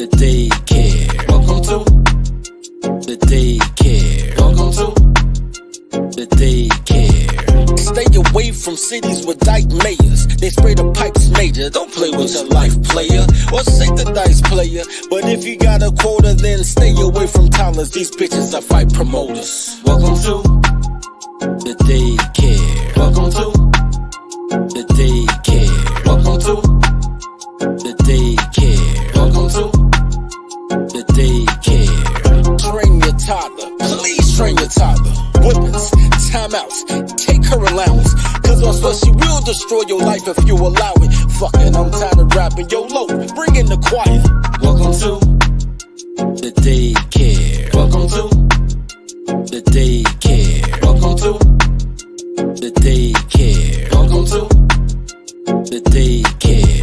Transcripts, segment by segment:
the daycare. Welcome to the daycare. Welcome to the daycare. Stay away from cities with dyke mayors. They spray the pipes major. Don't play with your life, player. Or say the dice, player. But if you got a quota, then stay away from toddlers. These bitches are fight promoters. Welcome to the daycare. Welcome to the daycare. Welcome to the daycare. Welcome to the daycare. Train your toddler. Please train your toddler. Whippings, timeouts, take her allowance. Cause on swear she will destroy your life if you allow it. Fucking, I'm tired of rapping. Yo, low, bring in the choir. Welcome to the daycare. Welcome to the daycare. Welcome to the daycare. Welcome to the daycare.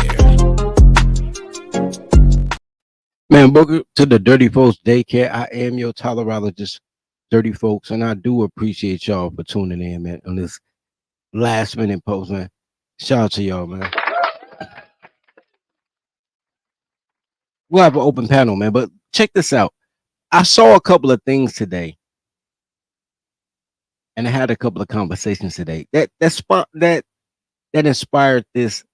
Man, welcome to the Dirty Folks Daycare. I am your tolerologist, Dirty Folks, and I do appreciate y'all for tuning in, man, on this last minute post, man. Shout out to y'all, man. We'll have an open panel, man, but check this out. I saw a couple of things today, and I had a couple of conversations today that inspired this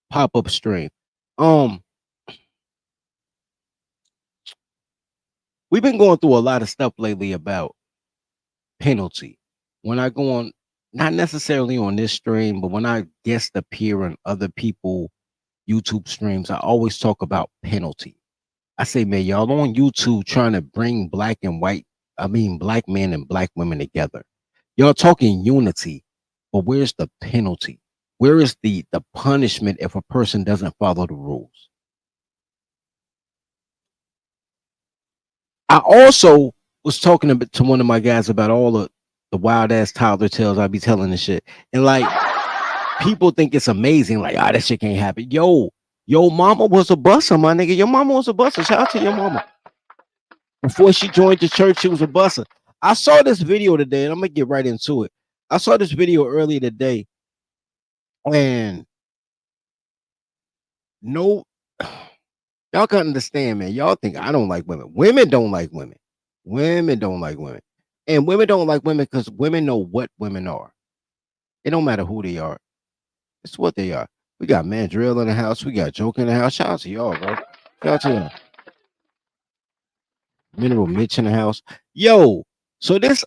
pop-up stream. We've been going through a lot of stuff lately about penalty. When I go on, not necessarily on this stream, but when I guest appear on other people YouTube streams, I always talk about penalty. I say, man, y'all on YouTube trying to bring black men and black women together. Y'all talking unity, but where's the penalty? Where is the punishment if a person doesn't follow the rules? I also was talking to one of my guys about all the wild ass toddler tales I be telling and shit. And like people think it's amazing, like, that shit can't happen. Yo, mama was a busser, my nigga. Your mama was a busser. Shout out to your mama. Before she joined the church, she was a busser. I saw this video today, and I'm gonna get right into it. I saw this video earlier today, and no, y'all can understand, man. Y'all think I don't like women. Women don't like women. Women don't like women. And women don't like women because women know what women are. It don't matter who they are. It's what they are. We got Mandrill in the house. We got Joke in the house. Shout out to y'all, bro. Shout out to y'all. Mineral Mitch in the house. Yo, so this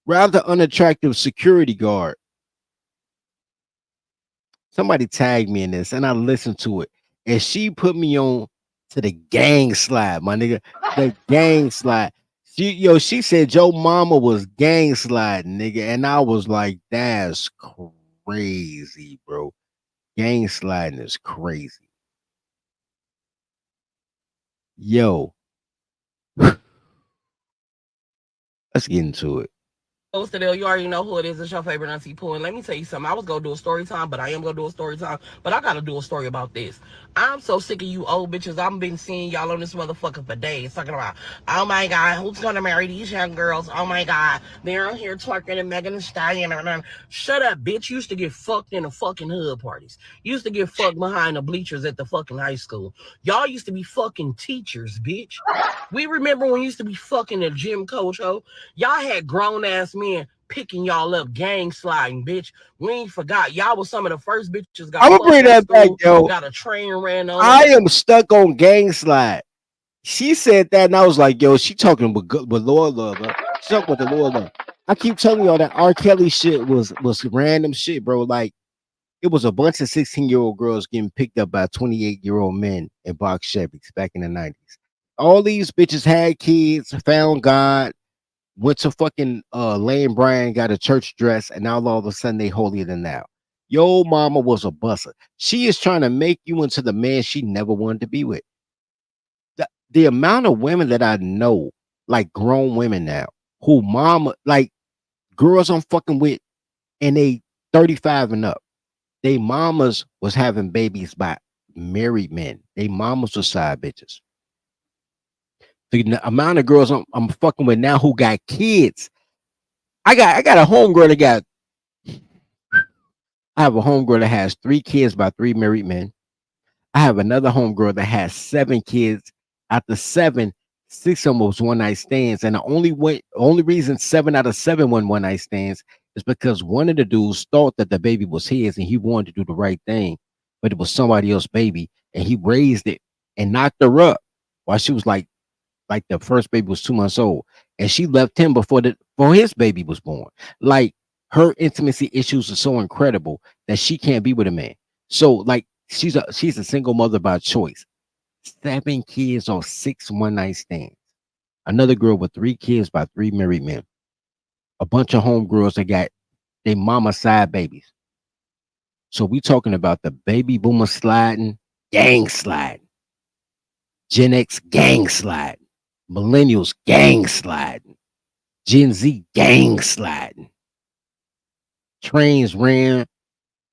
rather unattractive security guard, somebody tagged me in this and I listened to it. And she put me on to the gang slide, my nigga. The gang slide. She said your mama was gang sliding, nigga. And I was like, that's crazy, bro. Gang sliding is crazy. Yo. Let's get into it. You already know who it is. It's your favorite Auntie Pooh. And let me tell you something. I was going to do a story time, but I am going to do a story time. But I got to do a story about this. I'm so sick of you old bitches. I've been seeing y'all on this motherfucker for days talking about, oh my God, who's going to marry these young girls? Oh my God, they're on here twerking and Megan Thee Stallion. Shut up, bitch. You used to get fucked in the fucking hood parties. You used to get fucked behind the bleachers at the fucking high school. Y'all used to be fucking teachers, bitch. We remember when you used to be fucking a gym coach, ho. Y'all had grown ass men picking y'all up, gang sliding, bitch. We ain't forgot. Y'all was some of the first bitches got. I'm gonna bring that back, yo. Got a train ran on. I am stuck on gang slide. She said that, and I was like, yo, she talking with Lord love, bro. She talking with the Lord love. I keep telling y'all that R. Kelly shit was random shit, bro. Like it was a bunch of 16-year-old girls getting picked up by 28-year-old men in box Chevys back in the 90s. All these bitches had kids, found God, went to fucking Lane Bryant, got a church dress, and now all of a sudden they holier than thou. Yo, mama was a busser. She is trying to make you into the man she never wanted to be with. The amount of women that I know, like grown women now, who mama, like girls I'm fucking with, and they 35 and up. They mamas was having babies by married men. They mamas were side bitches. The amount of girls I'm fucking with now who got kids. I got a homegirl that got. I have a homegirl that has 3 kids by 3 married men. I have another homegirl that has 7 kids. After seven, 6 of them was one night stands, and only reason 7 out of 7 were one night stands is because one of the dudes thought that the baby was his, and he wanted to do the right thing, but it was somebody else's baby, and he raised it and knocked her up while she was like the first baby was 2 months old, and she left him before his baby was born. Like her intimacy issues are so incredible that she can't be with a man. So like she's a single mother by choice. 7 kids on 6 one night stands. Another girl with 3 kids by 3 married men. A bunch of homegirls that got their mama side babies. So we talking about the baby boomer sliding, gang sliding, Gen X gang sliding, millennials gang sliding, Gen Z gang sliding. Trains ran.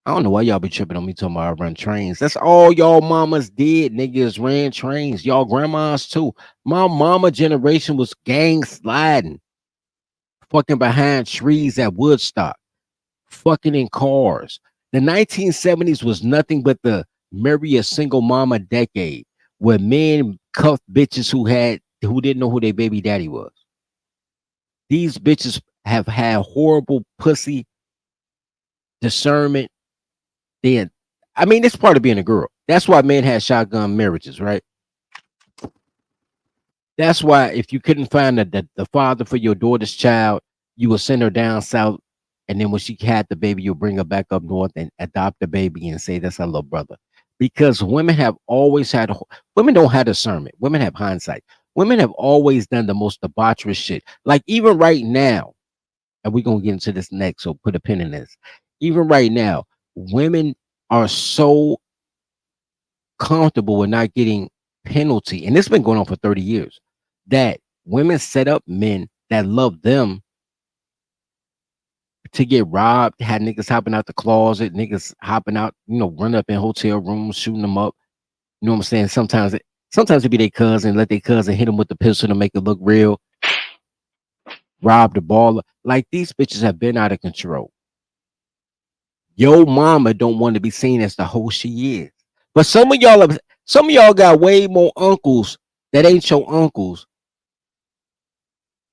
I don't know why y'all be tripping on me talking about I run trains. That's all y'all mamas did. Niggas ran trains. Y'all grandmas too. My mama generation was gang sliding, fucking behind trees at Woodstock, fucking in cars. The 1970s was nothing but the marry a single mama decade, where men cuffed bitches who didn't know who their baby daddy was. These bitches have had horrible pussy discernment. Then, I mean, it's part of being a girl. That's why men had shotgun marriages, right? That's why if you couldn't find the father for your daughter's child, you would send her down south, and then when she had the baby, you'll bring her back up north and adopt the baby and say that's her little brother. Because women don't have discernment. Women have hindsight. Women have always done the most debaucherous shit. Like even right now, and we're gonna get into this next, so put a pin in this. Even right now, women are so comfortable with not getting penalty, and it's been going on for 30 years, that women set up men that love them to get robbed, had niggas hopping out the closet, niggas hopping out, run up in hotel rooms, shooting them up. You know what I'm saying? Sometimes it be their cousin, let their cousin hit them with the pistol to make it look real, rob the baller. Like these bitches have been out of control. Your mama don't want to be seen as the hoe she is. But some of y'all got way more uncles that ain't your uncles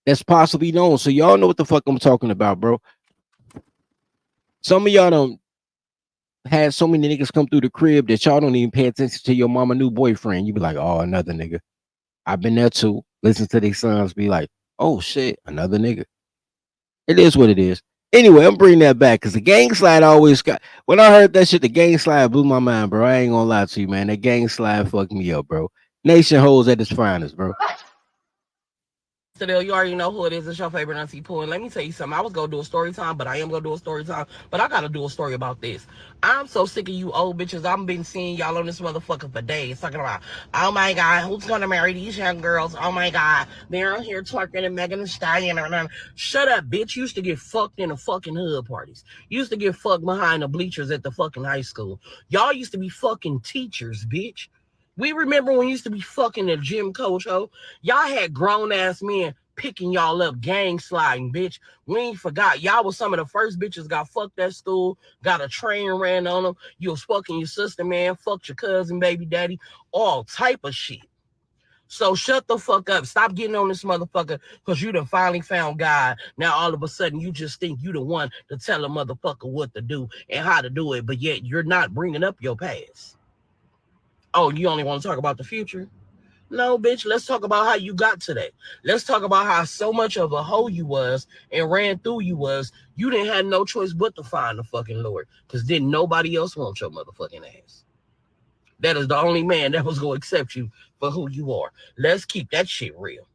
that's possibly known. So y'all know what the fuck I'm talking about, bro. Some of y'all don't had so many niggas come through the crib that y'all don't even pay attention to your mama new boyfriend. You be like, oh, another nigga. I've been there too. Listen to their sons be like, oh shit, another nigga. It is what it is. Anyway, I'm bringing that back because the gang slide always got. When I heard that shit, the gang slide blew my mind, bro. I ain't gonna lie to you, man. That gang slide fucked me up, bro. Nation holds at its finest, bro. Still, you already know who it is. It's your favorite auntie Pooh. And let me tell you something. I was gonna do a story time, but I am gonna do a story time. But I gotta do a story about this. I'm so sick of you old bitches. I've been seeing y'all on this motherfucker for days talking about, oh my god, who's gonna marry these young girls? Oh my god, they're out here twerking and Megan Thee Stallion. Shut up, bitch. You used to get fucked in the fucking hood parties. You used to get fucked behind the bleachers at the fucking high school. Y'all used to be fucking teachers, bitch. We remember when you used to be fucking the gym coach, ho. Y'all had grown ass men picking y'all up, gang sliding, bitch. We ain't forgot. Y'all was some of the first bitches got fucked at school, got a train ran on them. You was fucking your sister, man, fucked your cousin, baby daddy, all type of shit. So shut the fuck up. Stop getting on this motherfucker because you done finally found God. Now all of a sudden you just think you the one to tell a motherfucker what to do and how to do it, but yet you're not bringing up your past. Oh, you only want to talk about the future? No, bitch, let's talk about how you got today. Let's talk about how so much of a hoe you was and ran through you was, you didn't have no choice but to find the fucking Lord. Because didn't nobody else want your motherfucking ass. That is the only man that was going to accept you for who you are. Let's keep that shit real.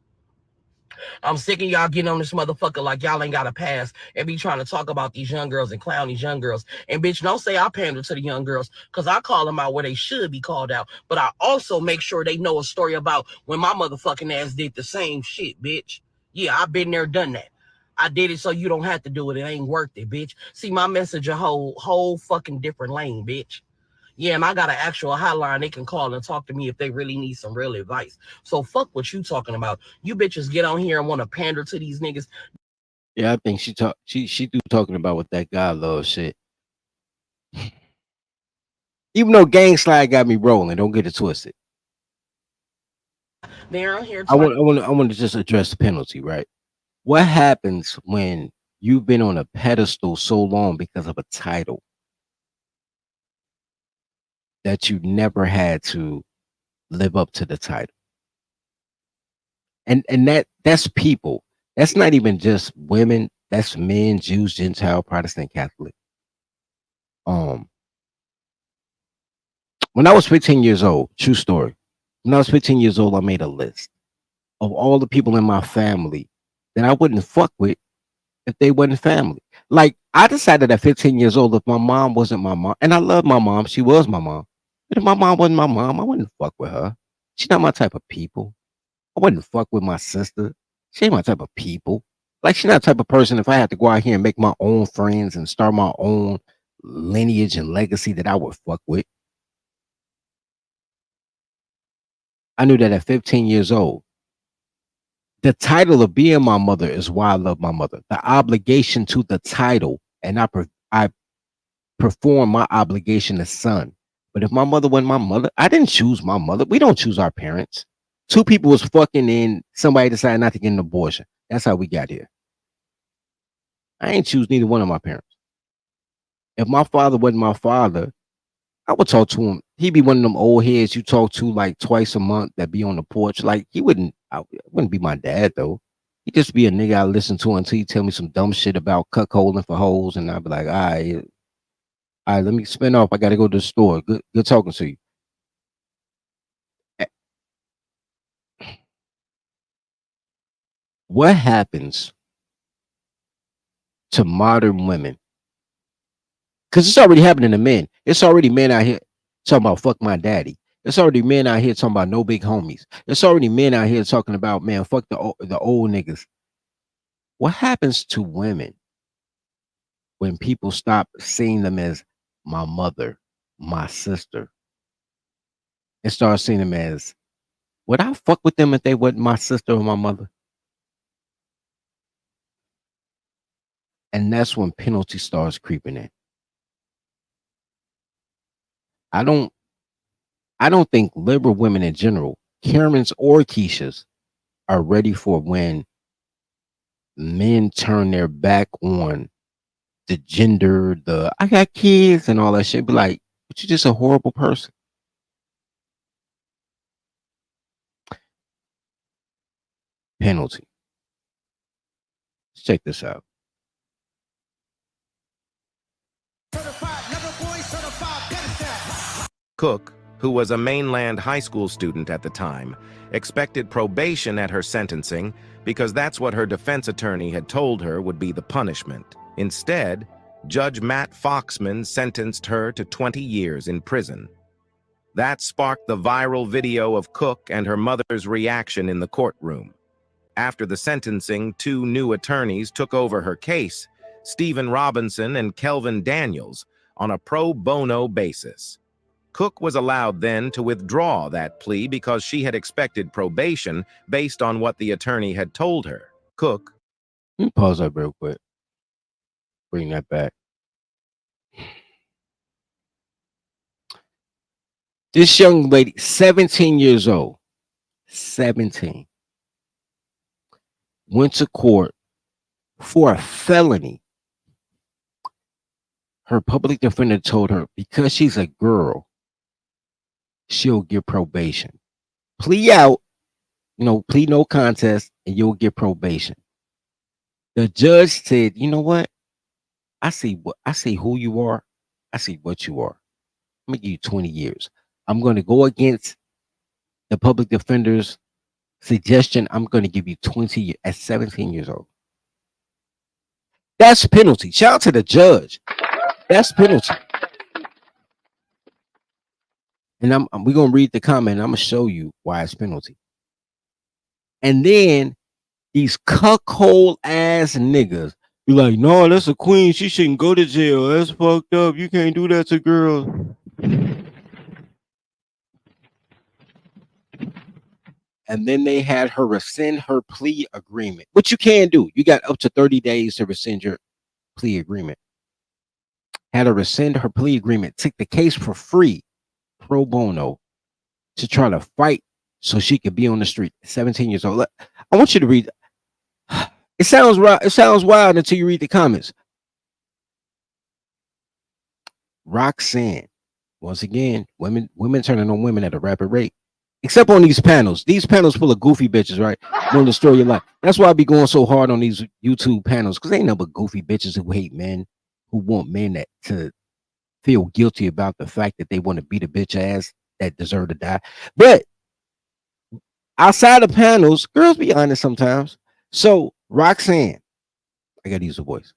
I'm sick of y'all getting on this motherfucker like y'all ain't got a pass and be trying to talk about these young girls and clown these young girls. And bitch, don't say I pander to the young girls because I call them out where they should be called out. But I also make sure they know a story about when my motherfucking ass did the same shit, bitch. Yeah, I've been there, done that. I did it so you don't have to do it. It ain't worth it, bitch. See, my message a whole fucking different lane, bitch. Yeah, and I got an actual hotline they can call and talk to me if they really need some real advice. So fuck what you talking about. You bitches get on here and want to pander to these niggas. Yeah, I think she do talking about what that guy loves shit. Even though gang slide got me rolling, don't get it twisted. They're on here I twice. want, I want, I want to just address the penalty, right? What happens when you've been on a pedestal so long because of a title that you never had to live up to the title? And that's people. That's not even just women. That's men, Jews, Gentile, Protestant, Catholic. Um, when I was 15 years old, true story. When I was 15 years old, I made a list of all the people in my family that I wouldn't fuck with if they wasn't family. Like I decided at 15 years old, if my mom wasn't my mom, and I love my mom, she was my mom. But if my mom wasn't my mom, I wouldn't fuck with her. She's not my type of people. I wouldn't fuck with my sister. She ain't my type of people. Like she's not the type of person. If I had to go out here and make my own friends and start my own lineage and legacy, that I would fuck with. I knew that at 15 years old. The title of being my mother is why I love my mother. The obligation to the title, and I perform my obligation as son. But if my mother wasn't my mother, I didn't choose my mother. We don't choose our parents. Two people was fucking and somebody decided not to get an abortion. That's how we got here. I ain't choose neither one of my parents. If my father wasn't my father, I would talk to him. He'd be one of them old heads you talk to like twice a month that be on the porch. Like he wouldn't be my dad though. He'd just be a nigga I listen to until he tell me some dumb shit about cuckolding for hoes, and I'd be like, all right, let me spin off. I gotta go to the store. Good talking to you. Eh, What happens to modern women? Because it's already happening to men. It's already men out here talking about fuck my daddy. It's already men out here talking about no big homies. It's already men out here talking about man, fuck the old niggas. What happens to women when people stop seeing them as my mother, my sister, and start seeing them as would I fuck with them if they wasn't my sister or my mother? And that's when penalty starts creeping in. I don't I don't think liberal women in general, Karens or Keishas, are ready for when men turn their back on the gender, the I got kids and all that shit. Be like, but you're just a horrible person. Penalty. Let's check this out. Cook, who was a mainland high school student at the time, expected probation at her sentencing because that's what her defense attorney had told her would be the punishment. Instead, Judge Matt Foxman sentenced her to 20 years in prison. That sparked the viral video of Cook and her mother's reaction in the courtroom. After the sentencing, two new attorneys took over her case, Stephen Robinson and Kelvin Daniels, on a pro bono basis. Cook was allowed then to withdraw that plea because she had expected probation based on what the attorney had told her. Cook. Let me pause that real quick. Bring that back. This young lady, 17 years old, 17, went to court for a felony. Her public defender told her because she's a girl, she'll get probation. Plea out, plea no contest, and you'll get probation. The judge said, you know what? I see who you are. I see what you are. I'm gonna give you 20 years. I'm gonna go against the public defender's suggestion. I'm gonna give you 20 years at 17 years old. That's penalty. Shout out to the judge. That's penalty. And we're gonna read the comment. And I'm gonna show you why it's penalty. And then these cuckold ass niggas be like, no, that's a queen. She shouldn't go to jail. That's fucked up. You can't do that to girls. And then they had her rescind her plea agreement, which you can do. You got up to 30 days to rescind your plea agreement. had her rescind her plea agreement, took the case for free, pro bono, to try to fight so she could be on the street. 17 years old. I want you to read. It sounds right. It sounds wild until you read the comments. Roxanne. Once again, women turning on women at a rapid rate. Except on these panels. These panels full of goofy bitches, right? Want to destroy your life. That's why I be going so hard on these YouTube panels, because they ain't nothing but goofy bitches who hate men, who want men that to feel guilty about the fact that they want to beat a bitch ass that deserve to die. But outside of panels, girls be honest sometimes. So Roxanne, I gotta use the voice.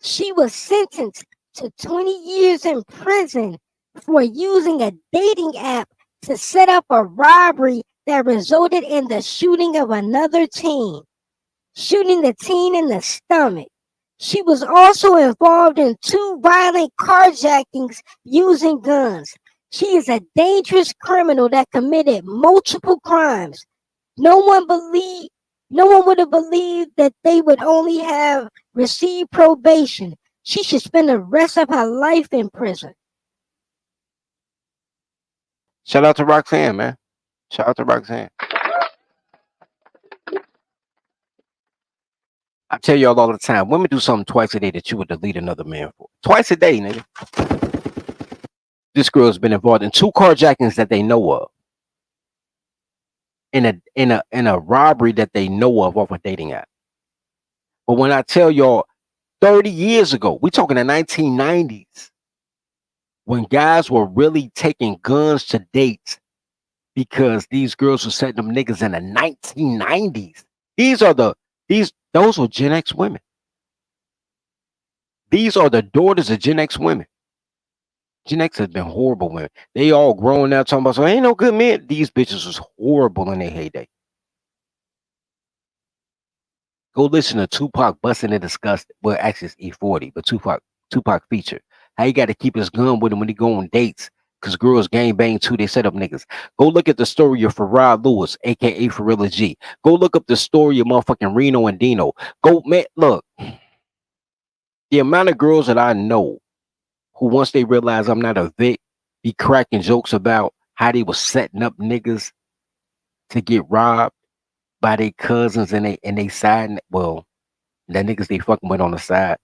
She was sentenced to 20 years in prison for using a dating app to set up a robbery that resulted in the shooting of another teen, shooting the teen in the stomach. She was also involved in 2 violent carjackings using guns. She is a dangerous criminal that committed multiple crimes. No one would have believed that they would only have received probation. She should spend the rest of her life in prison. Shout out to Roxanne, man. Shout out to Roxanne. I tell y'all all the time, women do something twice a day that you would delete another man for. Twice a day, nigga. This girl's been involved in 2 carjackings that they know of. In a robbery that they know of off a dating app. But when I tell y'all 30 years ago, we talking the 1990s, when guys were really taking guns to dates because these girls were setting them niggas in the 1990s. Those were Gen X women. These are the daughters of Gen X women. Gen X has been horrible women. They all grown now talking about, so ain't no good men. These bitches was horrible in their heyday. Go listen to Tupac busting and disgusted. Well, actually it's E40, but Tupac feature. How he got to keep his gun with him when he go on dates. Cause girls gang bang too, they set up niggas. Go look at the story of Farrah Lewis, aka Farilla G. Go look up the story of motherfucking Reno and Dino. Go, man, look. The amount of girls that I know who once they realize I'm not a Vic, be cracking jokes about how they was setting up niggas to get robbed by their cousins and they side, well, the niggas they fucking with on the side.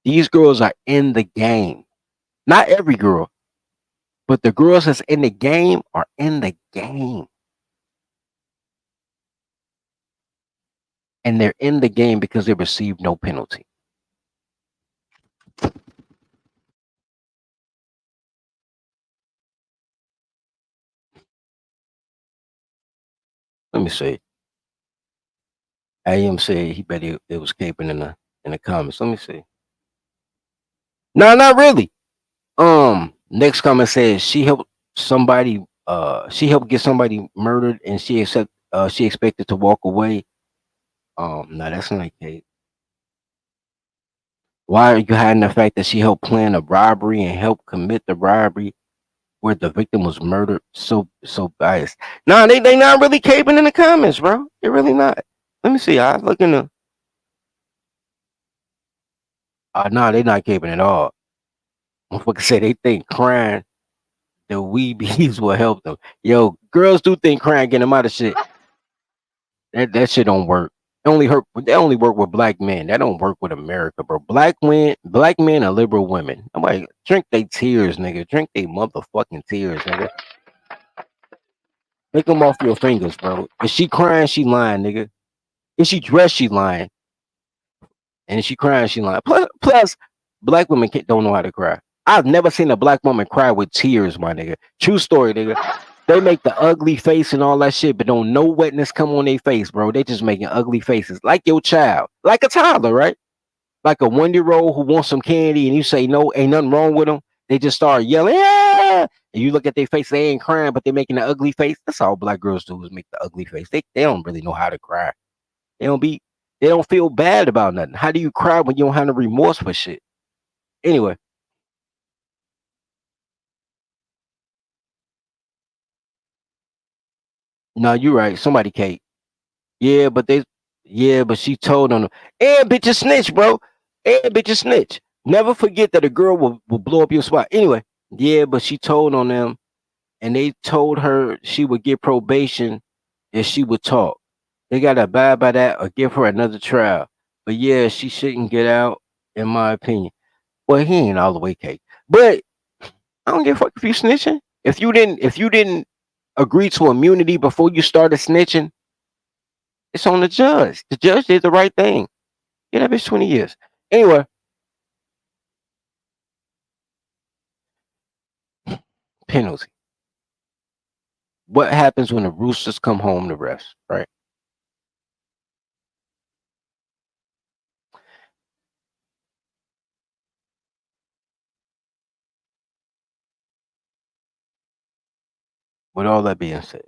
These girls are in the game. Not every girl, but the girls that's in the game are in the game. And they're in the game because they received no penalty. Let me see. AM said he bet it was caping in the comments. Let me see. No, not really. Next comment says she helped get somebody murdered and she expected to walk away. No, that's not Kate. Why are you hiding the fact that she helped plan a robbery and helped commit the robbery where the victim was murdered? So biased. No, they not really caping in the comments, bro. They're really not. Let me see. I look in the. No, they not caping at all. Motherfucker say they think crying the weebies will help them. Yo, girls do think crying get them out of shit. That shit don't work. They only work with black men. That don't work with America, bro. Black men are liberal women. I'm like, drink they tears, nigga. Drink they motherfucking tears, nigga. Take them off your fingers, bro. If she crying, she lying, nigga. If she dressed, she lying. And if she crying, she lying. Plus black women don't know how to cry. I've never seen a black woman cry with tears, my nigga. True story, nigga. They make the ugly face and all that shit, but don't no wetness come on their face, bro. They just making ugly faces. Like your child. Like a toddler, right? Like a 1-year-old who wants some candy and you say no, ain't nothing wrong with them. They just start yelling, yeah! And you look at their face, they ain't crying, but they making an ugly face. That's all black girls do is make the ugly face. They don't really know how to cry. They don't feel bad about nothing. How do you cry when you don't have no remorse for shit? Anyway. No, you're right. Somebody Kate. Yeah, but she told on them. And bitch a snitch, bro. And bitches snitch. Never forget that a girl will blow up your spot. Anyway, yeah, but she told on them and they told her she would get probation if she would talk. They gotta abide by that or give her another trial. But yeah, she shouldn't get out, in my opinion. Well, he ain't all the way cake. But I don't give a fuck if you snitching. If you didn't agree to immunity before you started snitching, it's on the judge. The judge did the right thing. Yeah, that bitch 20 years. Anyway, penalty. What happens when the roosters come home to rest, right? With all that being said,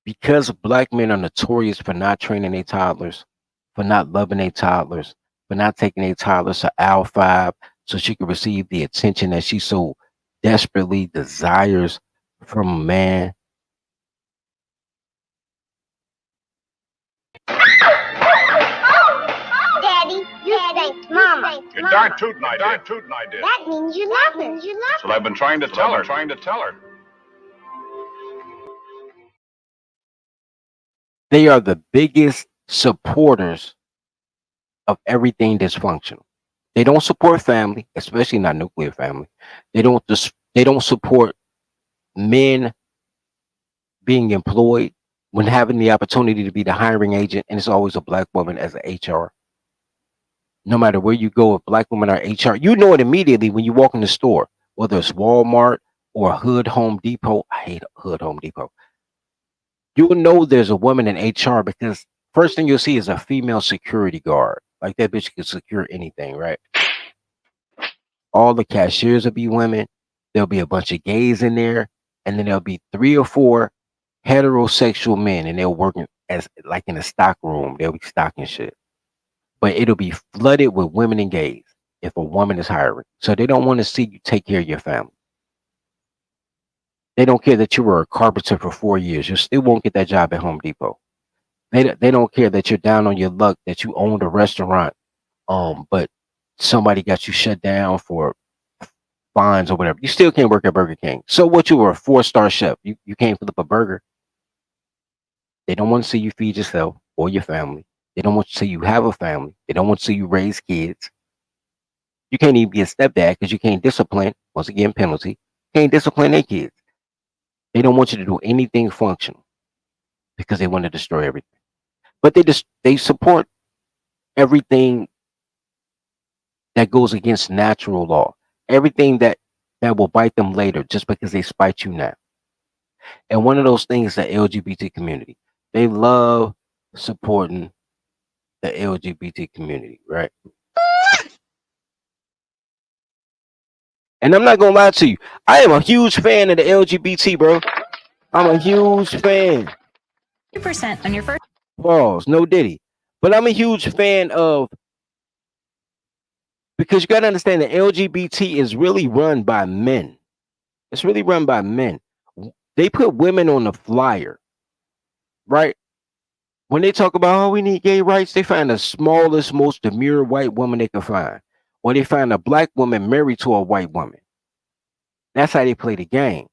because black men are notorious for not training their toddlers, for not loving their toddlers, for not taking their toddlers to Al 5 so she can receive the attention that she so desperately desires from a man. Daddy, you thanked Mama. You're darn tootin' I did. That means you love her. That's what I've been trying to tell her. They are the biggest supporters of everything dysfunctional. They don't support family, especially not nuclear family. They don't support men being employed when having the opportunity to be the hiring agent, and it's always a black woman as an HR. No matter where you go, if black women are HR, you know it immediately when you walk in the store, whether it's Walmart or Hood Home Depot. I hate Hood Home Depot. You'll know there's a woman in HR because first thing you'll see is a female security guard. Like that bitch can secure anything, right? All the cashiers will be women. There'll be a bunch of gays in there, and then there'll be 3 or 4 heterosexual men, and they're working as like in a stock room. They'll be stocking shit, but it'll be flooded with women and gays if a woman is hiring. So they don't want to see you take care of your family. They don't care that you were a carpenter for 4 years. You still won't get that job at Home Depot. They don't care that you're down on your luck that you owned a restaurant, but somebody got you shut down for fines or whatever. You still can't work at Burger King. So what, you were a 4-star chef. You can't flip a burger. They don't want to see you feed yourself or your family. They don't want to see you have a family. They don't want to see you raise kids. You can't even be a stepdad because you can't discipline, once again, penalty. Can't discipline their kids. They don't want you to do anything functional because they want to destroy everything. But they support everything that goes against natural law. Everything that will bite them later just because they spite you now. And one of those things, the LGBT community. They love supporting the LGBT community, right? And I'm not gonna lie to you, I am a huge fan of the LGBT, bro. I'm a huge fan. 2% on your first. Pause, no Diddy. But I'm a huge fan of, because you gotta understand that LGBT is really run by men. It's really run by men. They put women on the flyer, right? When they talk about, oh, we need gay rights, they find the smallest, most demure white woman they can find. Or they find a black woman married to a white woman. That's how they play the game.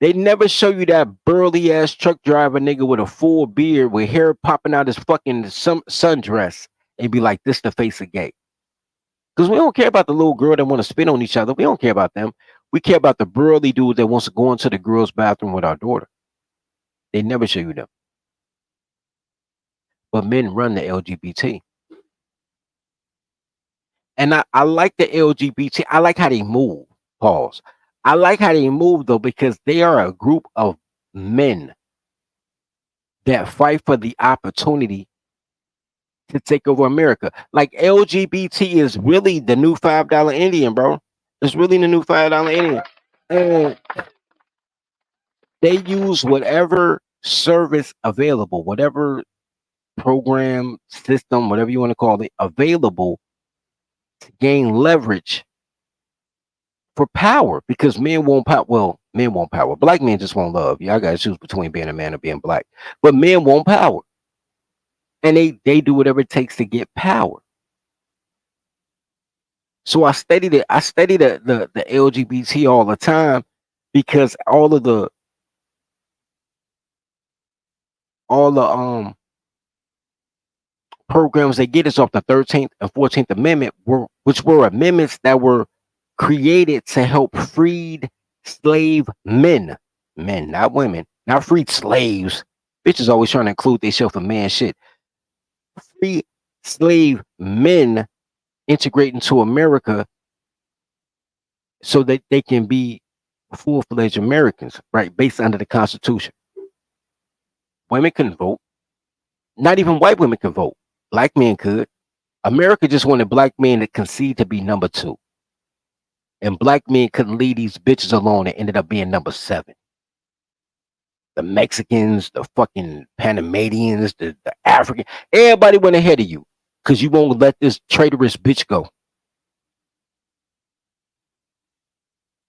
They never show you that burly ass truck driver nigga with a full beard with hair popping out his fucking sundress and be like, this the face of gay. Because we don't care about the little girl that want to spit on each other. We don't care about them. We care about the burly dude that wants to go into the girl's bathroom with our daughter. They never show you them. But men run the LGBT. And I like the LGBT. I like how they move. Pause. I like how they move though, because they are a group of men that fight for the opportunity to take over America. Like LGBT is really the new $5 Indian, bro. It's really the new $5 Indian. And they use whatever service available, whatever program, system, whatever you want to call it, available to gain leverage for power, because men won't power. Well, men won't power. Black men just won't love. Y'all got to choose between being a man or being black. But men won't power. and they do whatever it takes to get power. So I study the LGBT all the time because all the programs they get is off the 13th and 14th Amendment, which were amendments that were created to help freed slave men, not women, not freed slaves. Bitches always trying to include themselves in man shit. Free slave men integrate into America so that they can be full-fledged Americans, right? Based under the Constitution. Women couldn't vote. Not even white women could vote. Black men could. America just wanted black men to concede to be number 2. And black men couldn't leave these bitches alone and ended up being number 7. The Mexicans, the fucking Panamanians, the African, everybody went ahead of you because you won't let this traitorous bitch go.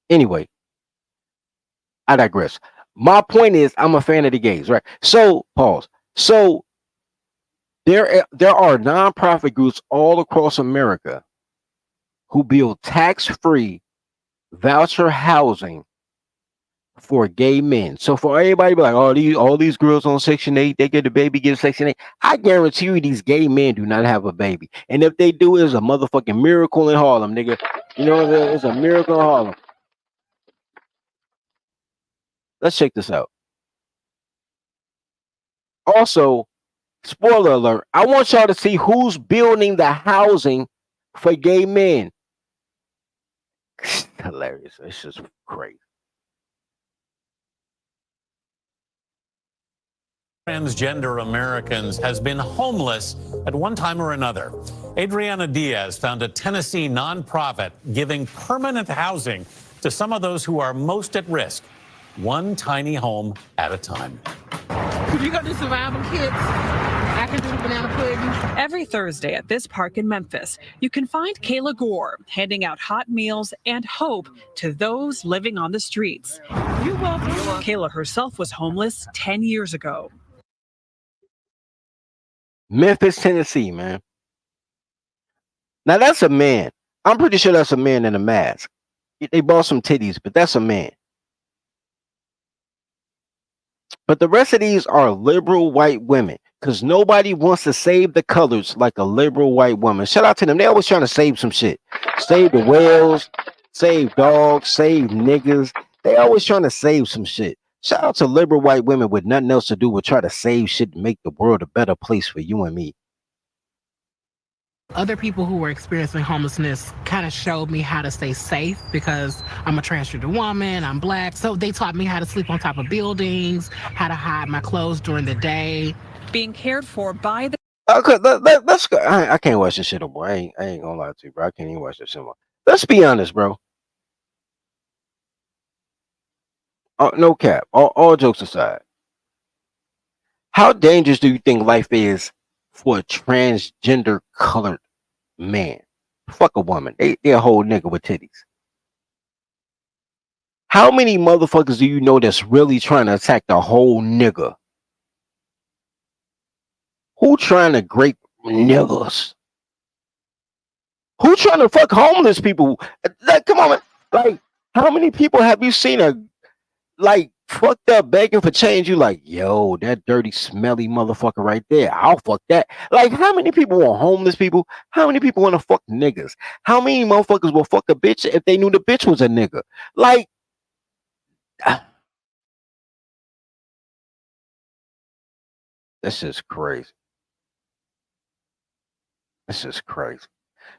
Anyway, I digress. My point is, I'm a fan of the gays, right? So, pause. So, there are nonprofit groups all across America who build tax-free voucher housing for gay men. So for everybody be like, all these girls on Section 8, they get the baby, get Section 8. I guarantee you these gay men do not have a baby. And if they do, it's a motherfucking miracle in Harlem, nigga. You know what I'm saying? It's a miracle in Harlem. Let's check this out. Also, spoiler alert, I want y'all to see who's building the housing for gay men. Hilarious. It's just crazy. Transgender Americans has been homeless at one time or another. Adriana Diaz found a Tennessee nonprofit giving permanent housing to some of those who are most at risk, one tiny home at a time. You got the survival kits? I can do the banana pudding. Every Thursday at this park in Memphis, you can find Kayla Gore handing out hot meals and hope to those living on the streets. You're welcome. Kayla herself was homeless 10 years ago. Memphis, Tennessee, man. Now that's a man. I'm pretty sure that's a man in a mask. They bought some titties, but that's a man. But the rest of these are liberal white women because nobody wants to save the colors like a liberal white woman. Shout out to them. They always trying to save some shit. Save the whales, save dogs, save niggas. They always trying to save some shit. Shout out to liberal white women with nothing else to do but try to save shit to make the world a better place for you and me. Other people who were experiencing homelessness kind of showed me how to stay safe because I'm a transgender woman, I'm black. So they taught me how to sleep on top of buildings, how to hide my clothes during the day. Being cared for by the... Okay, let's go. I can't watch this shit no more. I ain't gonna lie to you, bro. I can't even watch this shit no more. Let's be honest, bro. No cap. All jokes aside, how dangerous do you think life is for a transgender colored man? Fuck a woman. They a whole nigga with titties. How many motherfuckers do you know that's really trying to attack the whole nigga? Who trying to grape niggas? Who trying to fuck homeless people? Like, come on, man. Like, how many people have you seen like fucked up begging for change? You like, yo, that dirty, smelly motherfucker right there. I'll fuck that. Like, how many people want homeless people? How many people want to fuck niggas? How many motherfuckers will fuck a bitch if they knew the bitch was a nigga? Like, that's just crazy. That's just crazy.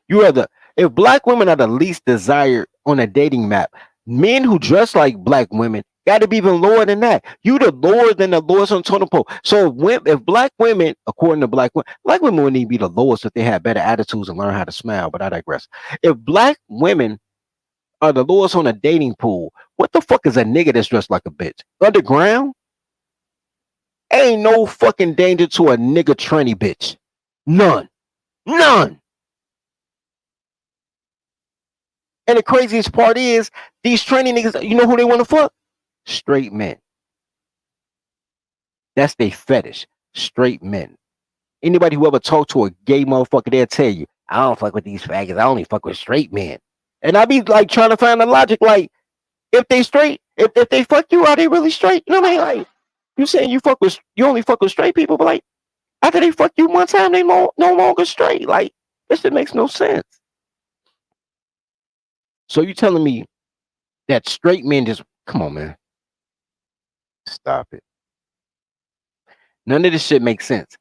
If black women are the least desired on a dating map, men who dress like black women got to be even lower than that. You the lower than the lowest on totem pole. So if black women, according to black women wouldn't even be the lowest if they had better attitudes and learn how to smile. But I digress. If black women are the lowest on a dating pool, what the fuck is a nigga that's dressed like a bitch? Underground? Ain't no fucking danger to a nigga tranny bitch. None. And the craziest part is these tranny niggas, you know who they want to fuck? Straight men. That's their fetish. Straight men. Anybody who ever talked to a gay motherfucker, they'll tell you, I don't fuck with these faggots. I only fuck with straight men. And I be like trying to find the logic, like, if they straight, if they fuck you, are they really straight? You know what I mean? Like, you saying you only fuck with straight people, but like after they fuck you one time, they no longer straight. Like, this shit makes no sense. So you telling me that straight men just come on, man. Stop it. None of this shit makes sense.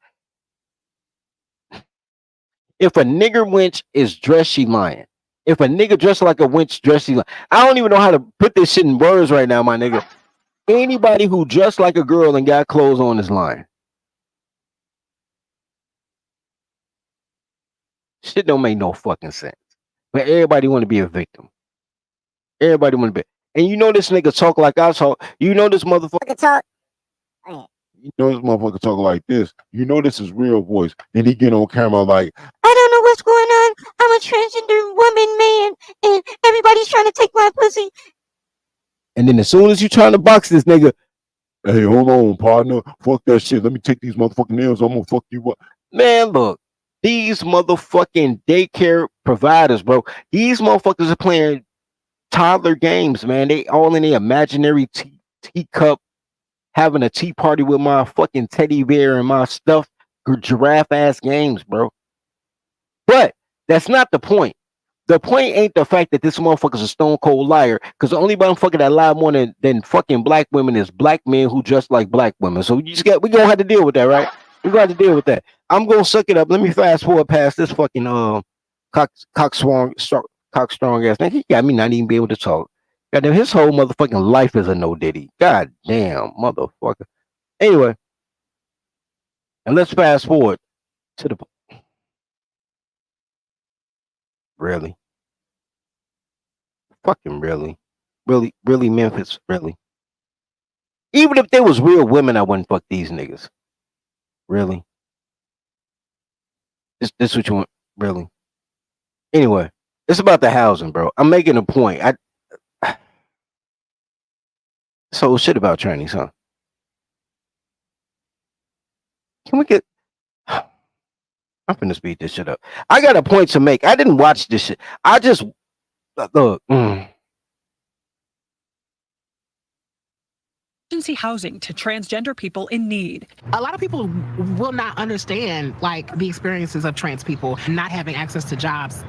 If a nigger wench is dressed, she lying. If a nigga dressed like a wench, dressed, she lying. I don't even know how to put this shit in words right now, my nigga. Anybody who dressed like a girl and got clothes on is lying. Shit don't make no fucking sense. But everybody want to be a victim. Everybody want to be. And you know this nigga talk like I talk. You know this motherfucker talk. You know this motherfucker talking like this. You know this is real voice. Then he get on camera like, I don't know what's going on. I'm a transgender woman, man, and everybody's trying to take my pussy. And then as soon as you trying to box this nigga, hey, hold on, partner. Fuck that shit. Let me take these motherfucking nails. I'm gonna fuck you up. Man, look, these motherfucking daycare providers, bro. These motherfuckers are playing toddler games, man. They all in their imaginary teacup, having a tea party with my fucking teddy bear and my stuffed giraffe ass games, bro. But that's not the point. The point ain't the fact that this motherfucker's a stone cold liar, because the only motherfucker that lie more than fucking black women is black men who dress like black women. So we gonna have to deal with that, right? We gonna have to deal with that. I'm gonna suck it up. Let me fast forward past this fucking cock strong ass nigga. He got me not even be able to talk. Goddamn, his whole motherfucking life is a no diddy. God damn, motherfucker. Anyway, and let's fast forward to the really, fucking really Memphis, really. Even if there was real women, I wouldn't fuck these niggas. Really, this what you want, really. Anyway, it's about the housing, bro. I'm making a point. This whole shit about trannies, huh? Can we get? I'm finna speed this shit up. I got a point to make. I didn't watch this shit. I just look. Emergency housing to transgender people in need. A lot of people will not understand like the experiences of trans people not having access to jobs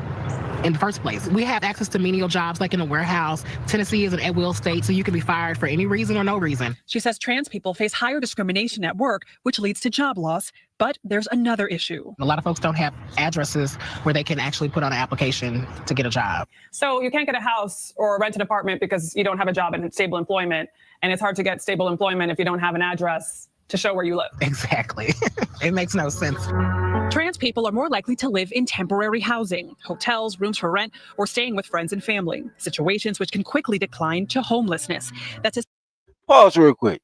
in the first place. We have access to menial jobs like in a warehouse. Tennessee is an at-will state, so you can be fired for any reason or no reason. She says trans people face higher discrimination at work, which leads to job loss. But there's another issue. A lot of folks don't have addresses where they can actually put on an application to get a job. So you can't get a house or rent an apartment because you don't have a job and stable employment. And it's hard to get stable employment if you don't have an address to show where you live. Exactly. It makes no sense. Trans people are more likely to live in temporary housing, hotels, rooms for rent, or staying with friends and family, situations which can quickly decline to homelessness. That's a Pause real quick.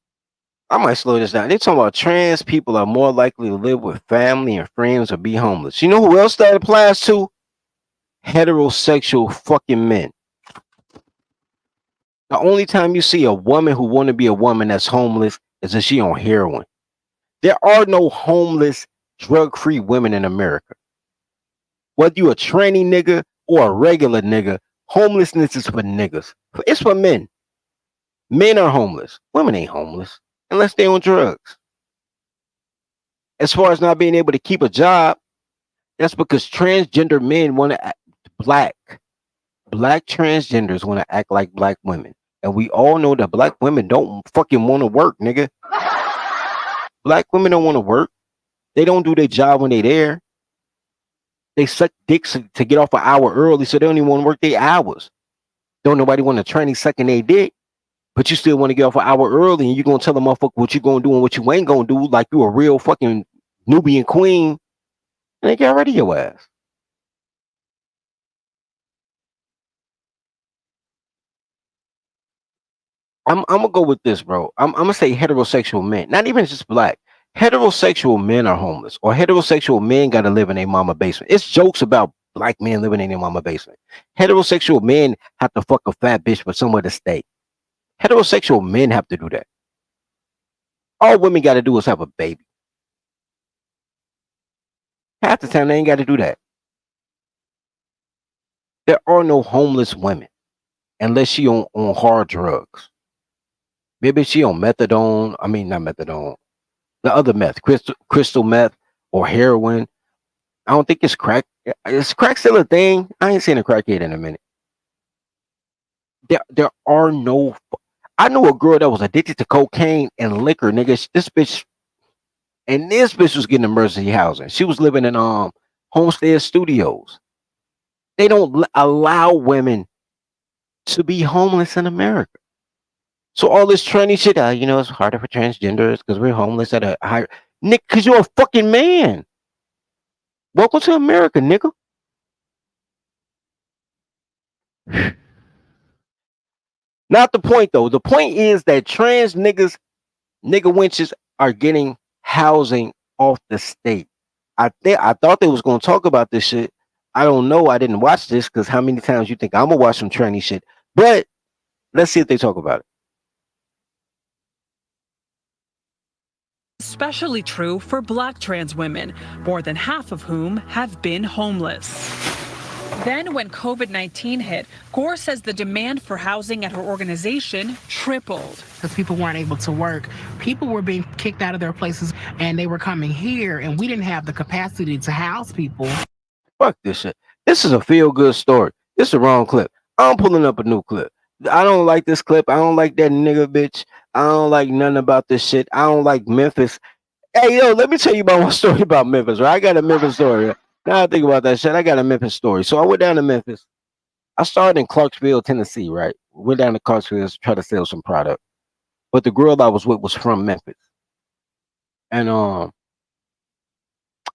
I might slow this down. They're talking about trans people are more likely to live with family and friends or be homeless. You know who else that applies to? Heterosexual fucking men. The only time you see a woman who want to be a woman that's homeless is if she on heroin. There are no homeless, drug-free women in America. Whether you a tranny nigga or a regular nigga, homelessness is for niggas. It's for men. Men are homeless. Women ain't homeless unless they're on drugs. As far as not being able to keep a job, that's because transgender men want to act black. Black transgenders want to act like black women. And we all know that black women don't fucking want to work, nigga. Black women don't want to work. They don't do their job when they there. They suck dicks to get off an hour early, so they don't even want to work their hours. Don't nobody want a tranny sucking their dick, but you still want to get off an hour early, and you're going to tell the motherfucker what you going to do and what you ain't going to do like you a real fucking Nubian queen, and they get rid of your ass. I'm gonna go with this, bro. I'm gonna say heterosexual men, not even just black. Heterosexual men are homeless, or heterosexual men gotta live in a mama basement. It's jokes about black men living in their mama basement. Heterosexual men have to fuck a fat bitch for somewhere to stay. Heterosexual men have to do that. All women gotta do is have a baby. Half the time they ain't got to do that. There are no homeless women unless she on hard drugs. Maybe she on methadone. I mean, not methadone. The other meth, crystal meth or heroin. I don't think it's crack. Is crack still a thing? I ain't seen a crackhead in a minute. There are no. I know a girl that was addicted to cocaine and liquor, nigga. This bitch was getting emergency housing. She was living in Homestead Studios. They don't allow women to be homeless in America. So all this tranny shit, it's harder for transgenders because we're homeless at a higher. Nick, because you're a fucking man. Welcome to America, nigga. Not the point though. The point is that trans nigga wenches are getting housing off the state. I thought they was gonna talk about this shit. I don't know. I didn't watch this because how many times you think I'm gonna watch some tranny shit? But let's see if they talk about it. Especially true for Black trans women, more than half of whom have been homeless. Then when COVID-19 hit, Gore says the demand for housing at her organization tripled. Because people weren't able to work. People were being kicked out of their places and they were coming here and we didn't have the capacity to house people. Fuck this shit. This is a feel-good story. This is the wrong clip. I'm pulling up a new clip. I don't like this clip. I don't like that nigga bitch. I don't like nothing about this shit. I don't like Memphis. Hey, yo, let me tell you about one story about Memphis, right? I got a Memphis story. Now I think about that shit. I got a Memphis story. So I went down to Memphis. I started in Clarksville, Tennessee, right? Went down to Clarksville to try to sell some product. But the girl I was with was from Memphis. And I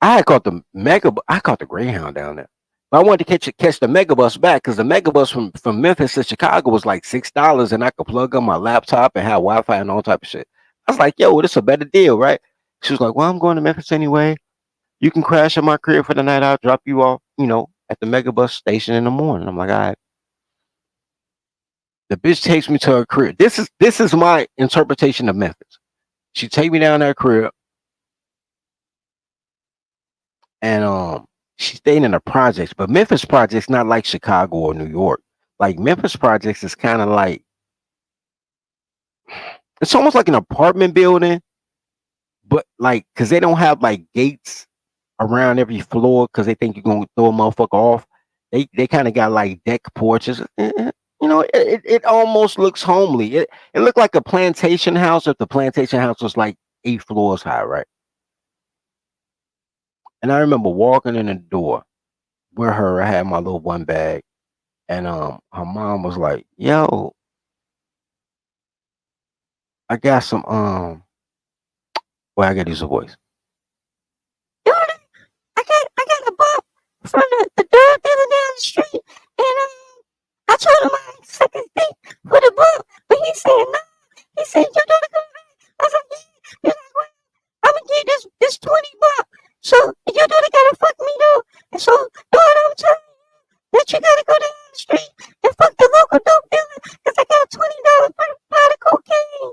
had caught the Greyhound down there. But I wanted to catch the Megabus back because the Megabus from Memphis to Chicago was like $6 and I could plug on my laptop and have Wi-Fi and all type of shit. I was like, yo, this is a better deal, right? She was like, well, I'm going to Memphis anyway. You can crash at my crib for the night. I'll drop you off, at the Megabus station in the morning. I'm like, all right. The bitch takes me to her crib. This is my interpretation of Memphis. She take me down to her crib. And she stayed in the projects, but Memphis projects not like Chicago or New York. Like Memphis projects is kind of like it's almost like an apartment building, but like because they don't have like gates around every floor because they think you're gonna throw a motherfucker off. They kind of got like deck porches. It almost looks homely. It looked like a plantation house if the plantation house was like 8 floors high, right? And I remember walking in the door with her. I had my little one bag, and her mom was like, "Yo, I got some well, I gotta use a voice. I got a bump from the dog dealer down the street, and I told him I suck his dick for the bump, but he said no. He said you don't go back. I was like, yeah. He's like, well, I'm gonna give you this 20 bucks. So you don't gotta fuck me though. And so daughter, I'm telling you that you gotta go down the street and fuck the local dope dealer because I got $20 for a pot of cocaine.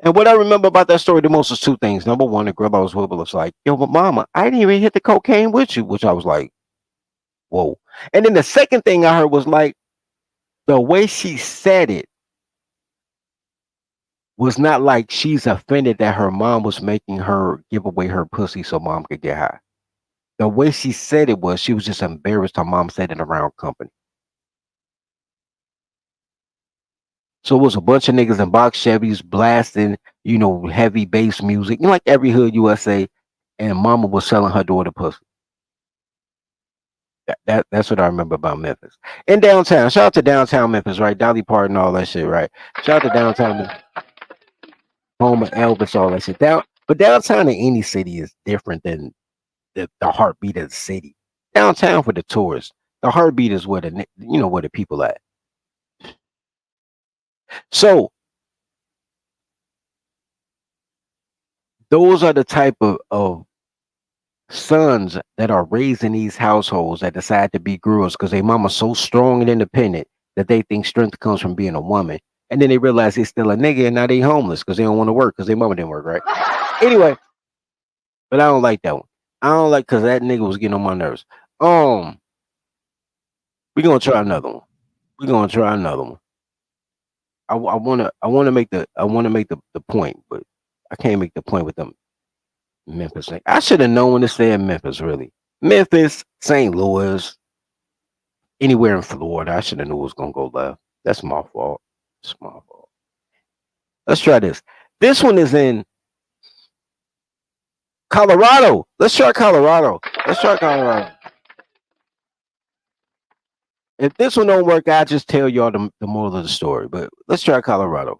And what I remember about that story the most is 2 things. Number one, the girl I was with was like, yo, but mama, I didn't even hit the cocaine with you, which I was like, whoa. And then the second thing I heard was like, the way she said it was not like she's offended that her mom was making her give away her pussy so mom could get high. The way she said it was she was just embarrassed her mom said it around company. So it was a bunch of niggas in box Chevys blasting, heavy bass music, like every hood USA, and mama was selling her daughter pussy. That's what I remember about Memphis. In downtown, shout out to downtown Memphis, right? Dolly Parton, all that shit, right? Shout out to downtown Memphis, home of Elvis, all that shit. But downtown in any city is different than the heartbeat of the city. Downtown for the tourists, the heartbeat is where where the people at. So those are the type of sons that are raised in these households that decide to be girls because their mama's so strong and independent that they think strength comes from being a woman. And then they realize they're still a nigga and now they homeless because they don't want to work because their mama didn't work, right? Anyway, but I don't like that one. I don't like because that nigga was getting on my nerves. Um, we gonna try another one. We gonna try another one. I wanna make the point, but I can't make the point with them Memphis thing. I should have known when to stay in Memphis. Really, Memphis, St. Louis, anywhere in Florida. I should have knew it was gonna go left. That's my fault. It's my fault. Let's try this. This one is in Colorado. Let's try Colorado. Let's try Colorado. If this one don't work, I'll just tell y'all the moral of the story. But let's try Colorado.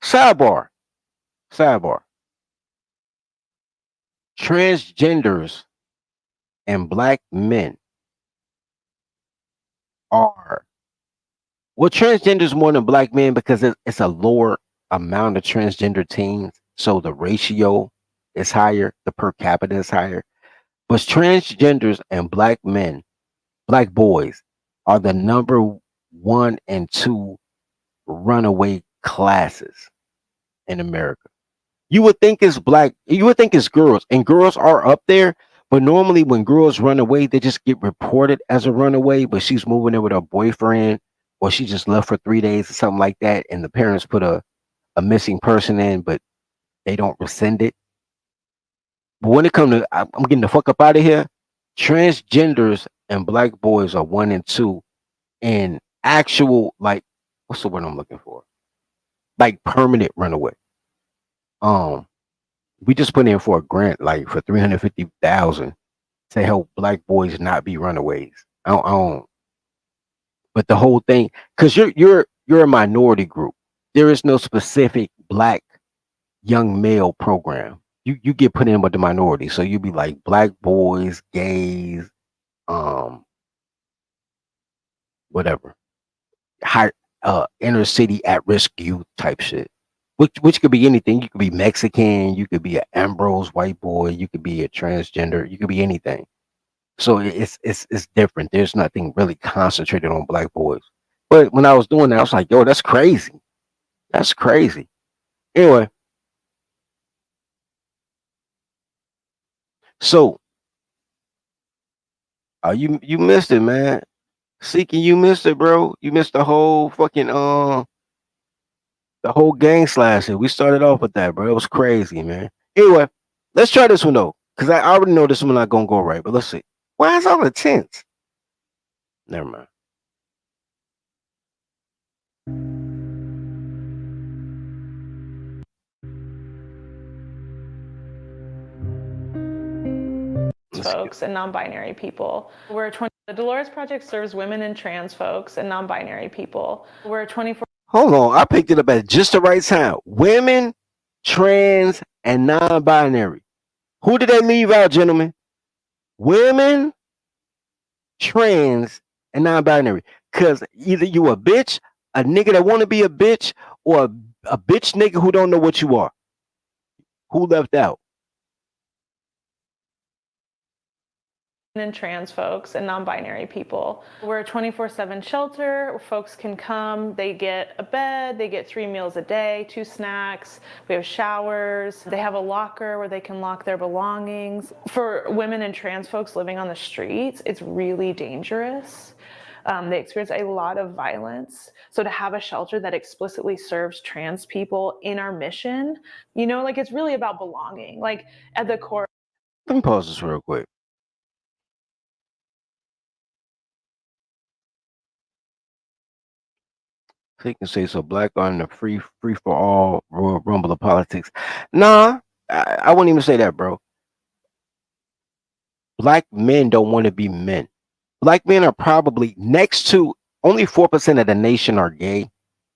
Sidebar. Sidebar. Transgenders and black men are transgenders more than black men because it's a lower amount of transgender teens, so the ratio is higher, the per capita is higher. But transgenders and black men, black boys, are the number one and two runaway classes in America. You would think it's black, you would think it's girls, and girls are up there. But normally, when girls run away, they just get reported as a runaway. But she's moving in with her boyfriend, or she just left for 3 days or something like that, and the parents put a missing person in, but they don't rescind it. But when it comes to, I'm getting the fuck up out of here. Transgenders and black boys are one and two in actual, like, what's the word I'm looking for? Like permanent runaway. We just put in for a grant, like for 350,000 to help black boys not be runaways. I don't. But the whole thing, because you're a minority group. There is no specific black young male program. You get put in with the minority, so you be like black boys, gays, whatever, high inner city at risk youth type shit. Which could be anything. You could be Mexican, you could be an Ambrose white boy, you could be a transgender, you could be anything. So it's different. There's nothing really concentrated on black boys. But when I was doing that, I was like, yo, that's crazy. That's crazy. Anyway, so you missed it, man. Seeking, you missed it, bro. You missed the whole fucking the whole gang slashing. We started off with that, bro. It was crazy, man. Anyway, let's try this one though, because I already know this one not gonna go right. But let's see. Why is all the tense? Never mind. Folks and non-binary people. The Dolores Project serves women and trans folks and non-binary people. We're 24. Hold on, I picked it up at just the right time. Women, trans, and non-binary. Who did that leave out, gentlemen? Women, trans, and non-binary. Cause either you a bitch, a nigga that want to be a bitch, or a bitch nigga who don't know what you are. Who left out? And trans folks and non-binary people. We're a 24/7 shelter where folks can come, they get a bed, they get 3 meals a day, 2 snacks, we have showers, they have a locker where they can lock their belongings. For women and trans folks living on the streets, it's really dangerous. They experience a lot of violence. So to have a shelter that explicitly serves trans people in our mission, you know, like it's really about belonging. Like at the core. Let me pause this real quick. So you can say so black on the free for all Royal Rumble of politics. Nah, I wouldn't even say that, bro. Black men don't want to be men. Black men are probably next to only 4% of the nation are gay.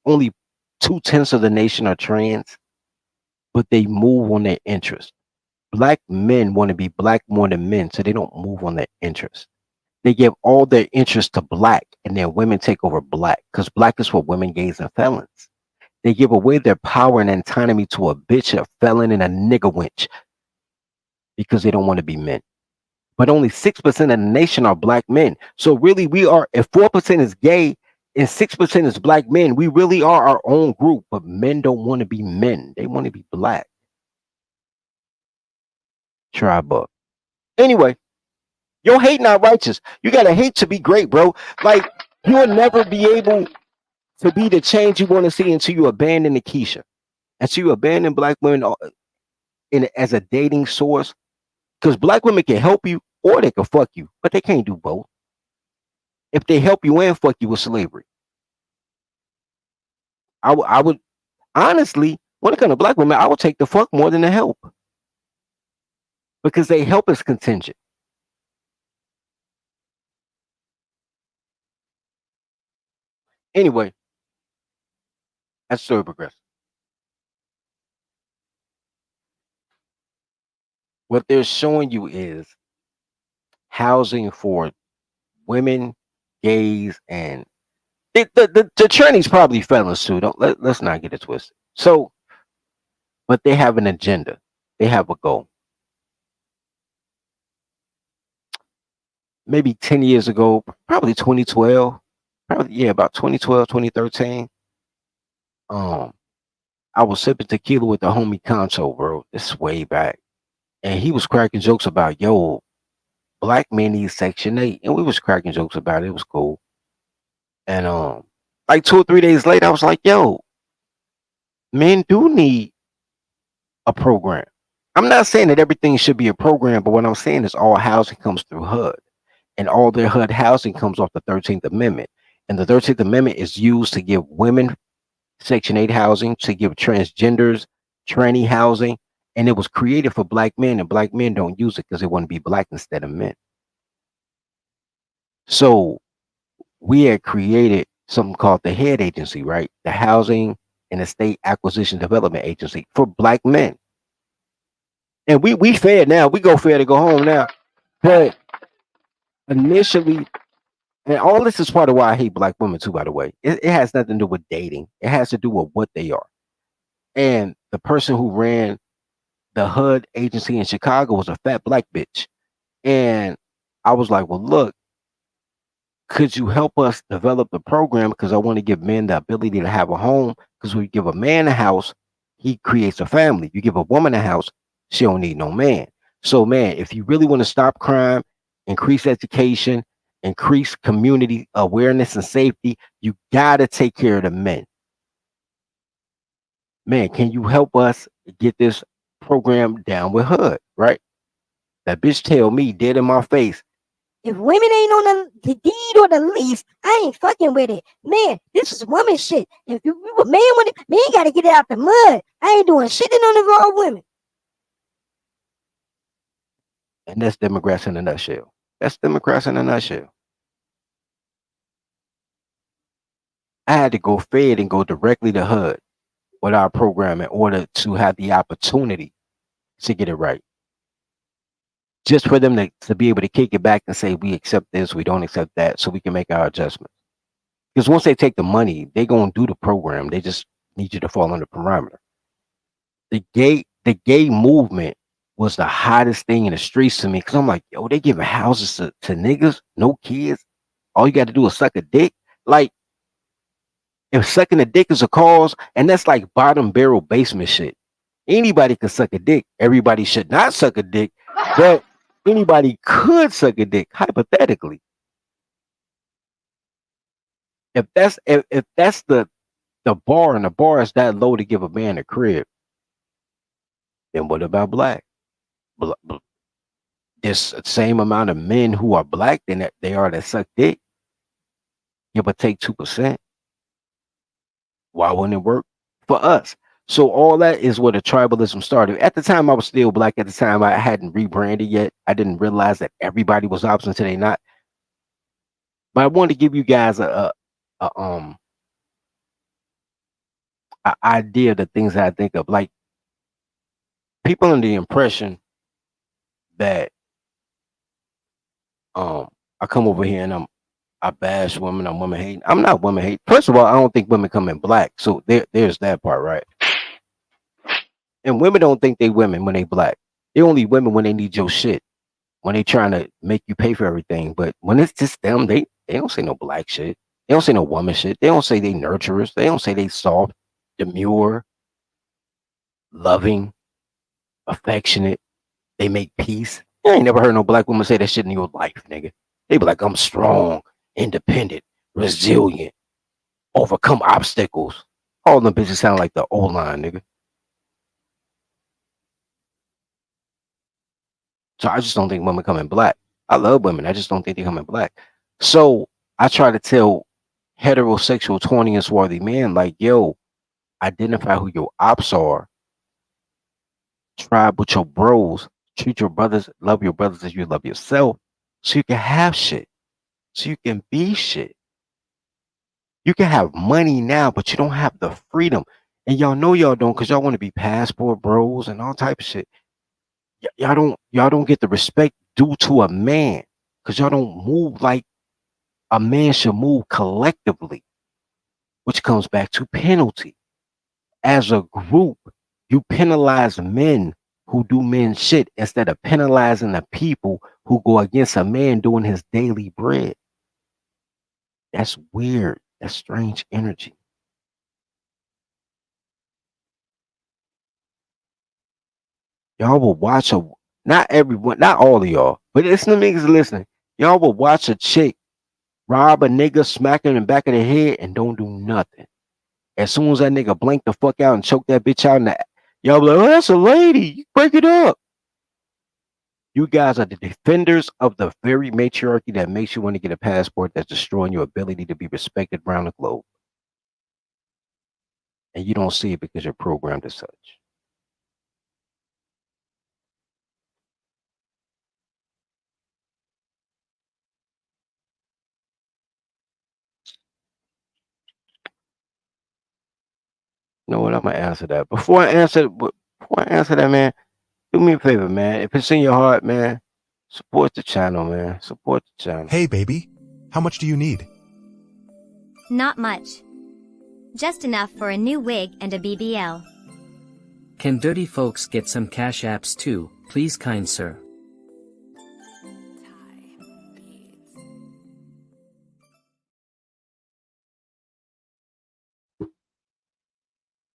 Only 2/10 of the nation are trans, but they move on their interest. Black men want to be black more than men, so they don't move on their interest. They give all their interest to black, and then women take over black because black is for women, gays, and felons. They give away their power and autonomy to a bitch, a felon, and a nigga wench because they don't want to be men. But only 6% of the nation are black men. So really, we are, if 4% is gay, and 6% is black men. We really are our own group, but men don't want to be men. They want to be black. Tribe up. Anyway, your hate not righteous. You gotta hate to be great, bro. Like you'll never be able to be the change you want to see until you abandon the Keisha. Until you abandon black women as a dating source. Because black women can help you or they can fuck you, but they can't do both. If they help you and fuck you with slavery. I would honestly, when it comes to black women, I would take the fuck more than the help. Because they help is contingent. Anyway, that's story progressive. What they're showing you is housing for women, gays, and the trannies probably felons too. Let's not get it twisted. So, but they have an agenda. They have a goal. Maybe 10 years ago, probably 2012, probably yeah, about 2012, 2013. I was sipping tequila with the homie Concho, bro. This is way back. And he was cracking jokes about, yo, black men need Section 8. And we was cracking jokes about it. It was cool. And like 2 or 3 days later, I was like, yo, men do need a program. I'm not saying that everything should be a program, but what I'm saying is all housing comes through HUD. And all their HUD housing comes off the 13th Amendment. And the 13th Amendment is used to give women Section 8 housing, to give transgenders tranny housing. And it was created for black men, and black men don't use it because they want to be black instead of men. So we had created something called the HEAD agency, right? The Housing and Estate Acquisition Development Agency for black men. And we fair now. We go fair to go home now. But initially, and all this is part of why I hate black women too, by the way. It has nothing to do with dating. It has to do with what they are. And the person who ran the HUD agency in Chicago was a fat black bitch. And I was like, well, look, could you help us develop the program? Because I want to give men the ability to have a home. Because when you give a man a house, he creates a family. You give a woman a house, she don't need no man. So, man, if you really want to stop crime, increase education, increase community awareness and safety, you got to take care of the men. Man, can you help us get this program down with HUD, right? That bitch tell me dead in my face, if women ain't on the deed or the lease, I ain't fucking with it. Man, this is woman shit. If you a man want it, man gotta get it out the mud. I ain't doing shit that don't involve women. and that's Democrats in a nutshell. That's Democrats in a nutshell. I had to go fed and go directly to HUD with our program in order to have the opportunity to get it right. Just for them to be able to kick it back and say, we accept this, we don't accept that, so we can make our adjustments. Because once they take the money, they're going to do the program. They just need you to fall on the perimeter. The gay movement was the hottest thing in the streets to me. Because I'm like, yo, they giving houses to niggas, no kids. All you got to do is suck a dick. Like, if sucking a dick is a cause, and that's like bottom barrel basement shit. Anybody can suck a dick. Everybody should not suck a dick, but anybody could suck a dick, hypothetically. If that's the bar, and the bar is that low to give a man a crib, then what about black? There's the same amount of men who are black than that they are that suck dick. Yeah, but take 2%. Why wouldn't it work for us? So all that is where the tribalism started. At the time, I was still black. At the time, I hadn't rebranded yet. I didn't realize that everybody was opposite until they not. But I wanted to give you guys a idea of the things that I think of. Like, people under the impression that I come over here and I bash women, I'm women hating. I'm not women hate. First of all, I don't think women come in black. So there's that part, right? And women don't think they women when they black. They only women when they need your shit. When they trying to make you pay for everything. But when it's just them, they don't say no black shit. They don't say no woman shit. They don't say they nurturers. They don't say they soft, demure, loving, affectionate. They make peace. You ain't never heard no black woman say that shit in your life, nigga. They be like, I'm strong, independent, resilient, overcome obstacles. All them bitches sound like the old line, nigga. So I just don't think women come in black. I love women. I just don't think they come in black. So I try to tell heterosexual 20 and swarthy men, like, yo, identify who your ops are, tribe with your bros, treat your brothers, love your brothers as you love yourself, so you can have shit, so you can be shit. You can have money now, but you don't have the freedom. And y'all know y'all don't, because y'all want to be passport bros and all type of shit. Y'all don't get the respect due to a man, because y'all don't move like a man should move collectively, which comes back to penalty. As a group, you penalize men who do men shit instead of penalizing the people who go against a man doing his daily bread. That's weird. That's strange energy. Y'all will watch a, not everyone, not all of y'all, but it's the niggas listening. Y'all will watch a chick rob a nigga, smack him in the back of the head, and don't do nothing. As soon as that nigga blink the fuck out and choke that bitch out in the, y'all be like, oh, that's a lady. Break it up. You guys are the defenders of the very matriarchy that makes you want to get a passport that's destroying your ability to be respected around the globe. And you don't see it because you're programmed as such. You know what? I'm gonna answer that. Before I answer that, man, do me a favor, man. If it's in your heart, man, support the channel, man. Support the channel. Hey, baby. How much do you need? Not much. Just enough for a new wig and a BBL. Can dirty folks get some cash apps too, please, kind sir?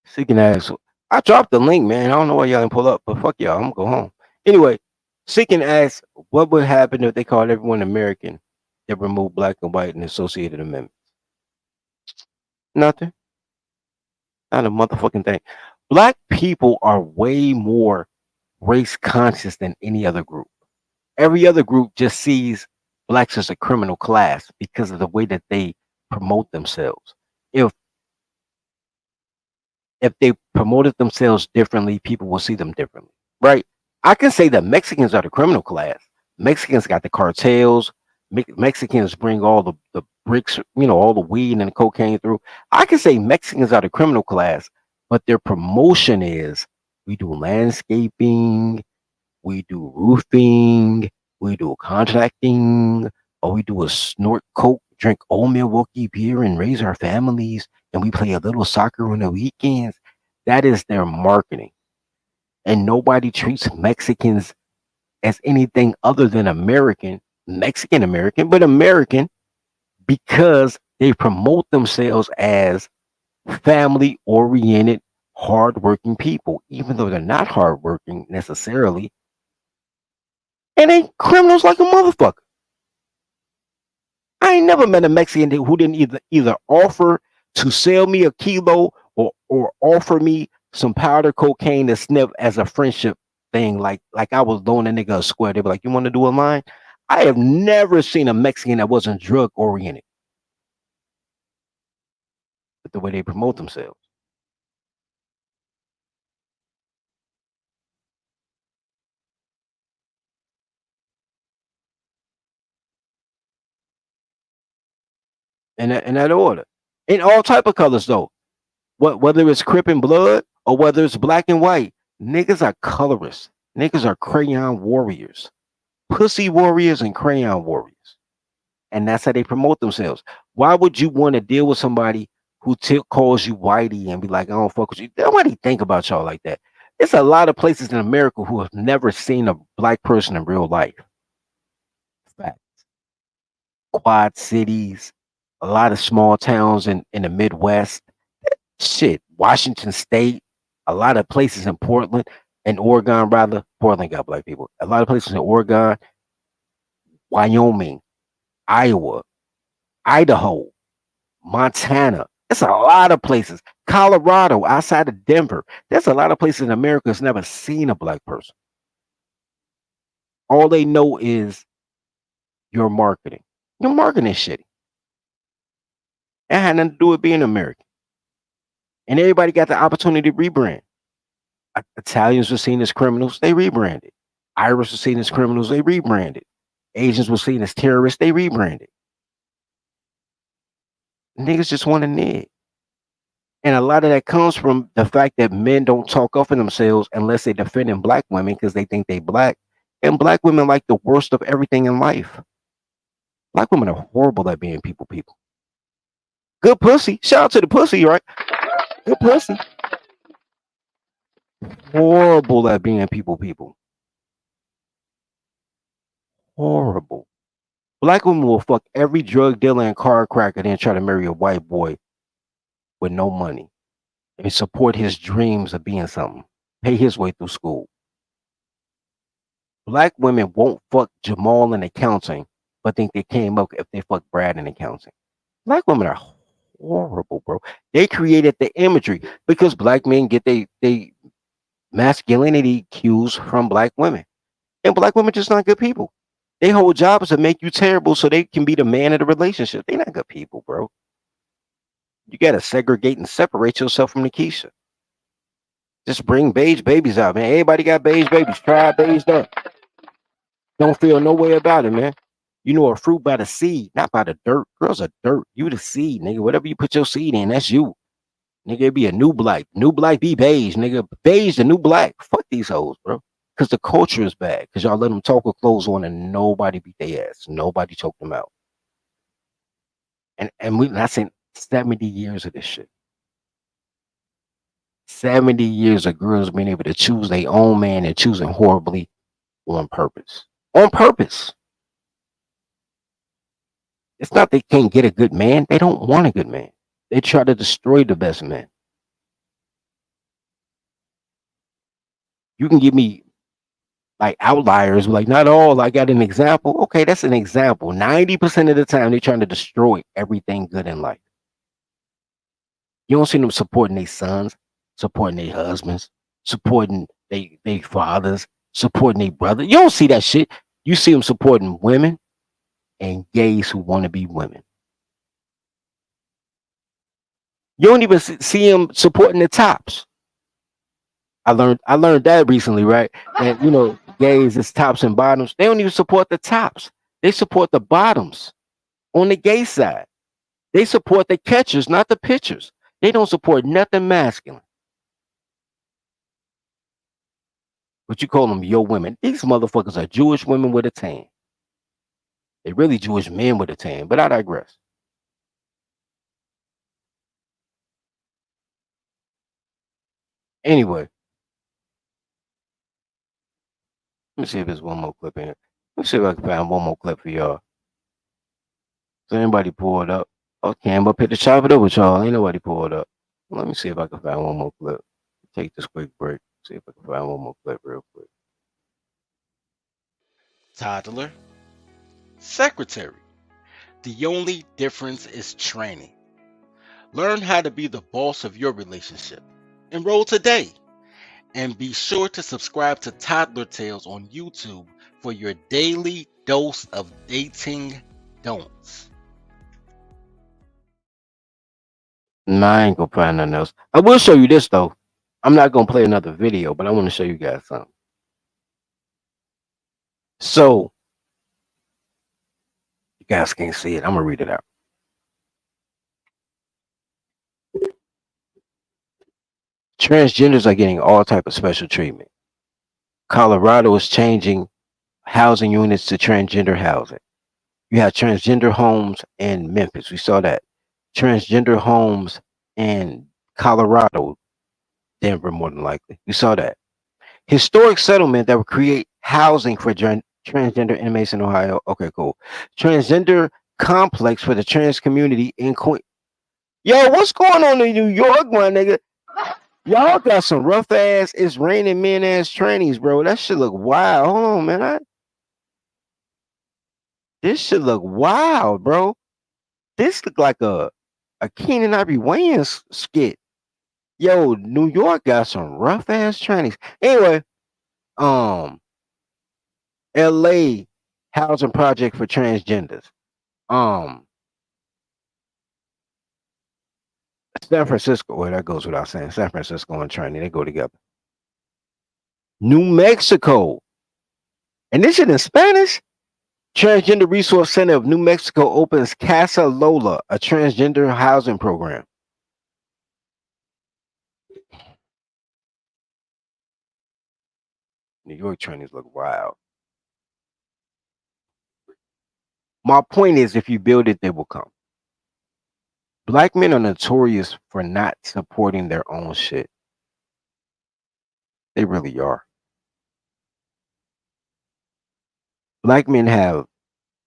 Seeking ass. I dropped the link, man. I don't know why y'all didn't pull up, but fuck y'all. I'm gonna go home. Anyway, Seeking asks, what would happen if they called everyone American that removed black and white and associated amendments? Nothing. Not a motherfucking thing. Black people are way more race conscious than any other group. Every other group just sees blacks as a criminal class because of the way that they promote themselves. If they promoted themselves differently, people will see them differently, right? I can say that Mexicans are the criminal class. Mexicans got the cartels. Mexicans bring all the bricks, all the weed and the cocaine through. I can say Mexicans are the criminal class, but their promotion is we do landscaping, we do roofing, we do contracting, all we do is snort coke, drink old Milwaukee beer, and raise our families, and we play a little soccer on the weekends. That is their marketing. And nobody treats Mexicans as anything other than American, Mexican American, but American, because they promote themselves as family oriented, hardworking people, even though they're not hardworking necessarily. And they criminals like a motherfucker. I ain't never met a Mexican who didn't either offer to sell me a kilo or offer me some powder cocaine to sniff as a friendship thing. Like I was loaning a nigga a square. They be like, you want to do a line? I have never seen a Mexican that wasn't drug oriented with the way they promote themselves. In that order. In all type of colors though. Whether it's Crip and blood or whether it's black and white, niggas are colorists. Niggas are crayon warriors. Pussy warriors and crayon warriors. And that's how they promote themselves. Why would you want to deal with somebody who calls you whitey and be like, I don't fuck with you? Nobody think about y'all like that. There's a lot of places in America who have never seen a black person in real life. Facts. Quad cities, a lot of small towns in the Midwest. Shit, Washington State, a lot of places in Portland and Oregon, rather. Portland got black people. A lot of places in Oregon, Wyoming, Iowa, Idaho, Montana. It's a lot of places. Colorado, outside of Denver. There's a lot of places in America that's never seen a black person. All they know is your marketing. Your marketing is shitty. It had nothing to do with being American. And everybody got the opportunity to rebrand. Italians were seen as criminals, they rebranded. Irish were seen as criminals, they rebranded. Asians were seen as terrorists, they rebranded. Niggas just want to nig. And a lot of that comes from the fact that men don't talk up for themselves unless they defending black women because they think they black. And black women like the worst of everything in life. Black women are horrible at being people. Good pussy. Shout out to the pussy, right? Good pussy. Horrible at being people. Horrible. Black women will fuck every drug dealer and car cracker, then try to marry a white boy with no money and support his dreams of being something. Pay his way through school. Black women won't fuck Jamal in accounting, but think they came up if they fuck Brad in accounting. Black women are horrible, bro. They created the imagery because black men get they masculinity cues from black women. And black women just not good people. They whole job is to make you terrible so they can be the man of the relationship. They not good people, bro. You gotta segregate and separate yourself from Nikisha. Just bring beige babies out, man. Everybody got beige babies. Try beige up. Don't feel no way about it, man. You know a fruit by the seed, not by the dirt. Girls are dirt. You the seed, nigga. Whatever you put your seed in, that's you. Nigga, it be a new black. New black be beige, nigga. Beige the new black. Fuck these hoes, bro. Because the culture is bad. Because y'all let them talk with clothes on and nobody beat their ass. Nobody choked them out. And we not saying 70 years of this shit. 70 years of girls being able to choose their own man and choosing horribly on purpose. On purpose. It's not they can't get a good man. They don't want a good man. They try to destroy the best man. You can give me like outliers, like not all. I got an example. Okay, that's an example. 90% of the time, they're trying to destroy everything good in life. You don't see them supporting their sons, supporting their husbands, supporting their fathers, supporting their brother. You don't see that shit. You see them supporting women and gays who want to be women. You don't even see them supporting the tops. I learned that recently, right? And you know, gays is tops and bottoms. They don't even support the tops. They support the bottoms on the gay side. They support the catchers, not the pitchers. They don't support nothing masculine. But you call them your women. These motherfuckers are Jewish women with a tan. They really Jewish men with a tan, but I digress. Anyway, let me see if there's one more clip in here. Let me see if I can find one more clip for y'all. So anybody pull it up? Okay, I'm up here to chop it up with y'all. Ain't nobody pull it up. Let me see if I can find one more clip. Take this quick break. See if I can find one more clip real quick. Toddler, secretary. The only difference is training. Learn how to be the boss of your relationship. Enroll today. And be sure to subscribe to Toddler Tales on YouTube for your daily dose of dating don'ts. Nah, I ain't gonna find nothing else. I will show you this though. I'm not gonna play another video, but I want to show you guys something. So, you guys can't see it. I'm gonna read it out. Transgenders are getting all type of special treatment. Colorado is changing housing units to transgender housing. You have transgender homes in Memphis. We saw that. Transgender homes in Colorado, Denver, more than likely. We saw that. Historic settlement that would create housing for transgender inmates in Ohio. Okay, cool. Transgender complex for the trans community in Queen. Yo, what's going on in New York, my nigga? Y'all got some rough ass, it's raining men ass trannies, bro. That shit look wild. Hold on, man. This shit look wild, bro. This look like a Keenan Ivory Wayans skit. Yo, New York got some rough ass trannies. Anyway, LA housing project for transgenders. San Francisco, well, that goes without saying. San Francisco and tranny, they go together. New Mexico, and this shit in Spanish. Transgender Resource Center of New Mexico opens Casa Lola, a transgender housing program. New York trannies look wild. My point is, if you build it, they will come. Black men are notorious for not supporting their own shit. They really are. Black men have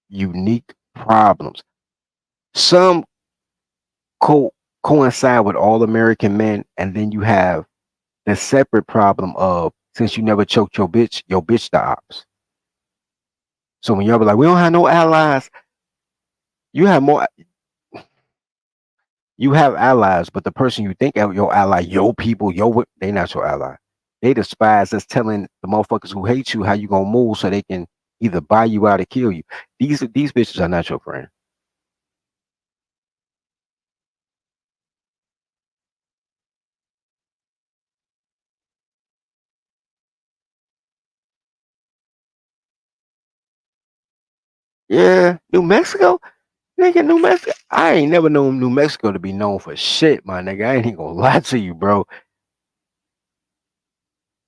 unique problems. Some coincide with all American men, and then you have the separate problem of, since you never choked your bitch the ops. So when y'all be like, we don't have no allies, you have more. You have allies, but the person you think of your ally, your people, they not your ally. They the spies that's telling the motherfuckers who hate you how you gonna move so they can either buy you out or kill you. These bitches are not your friend. Yeah, New Mexico, nigga, New Mexico. I ain't never known New Mexico to be known for shit, my nigga. I ain't even gonna lie to you, bro.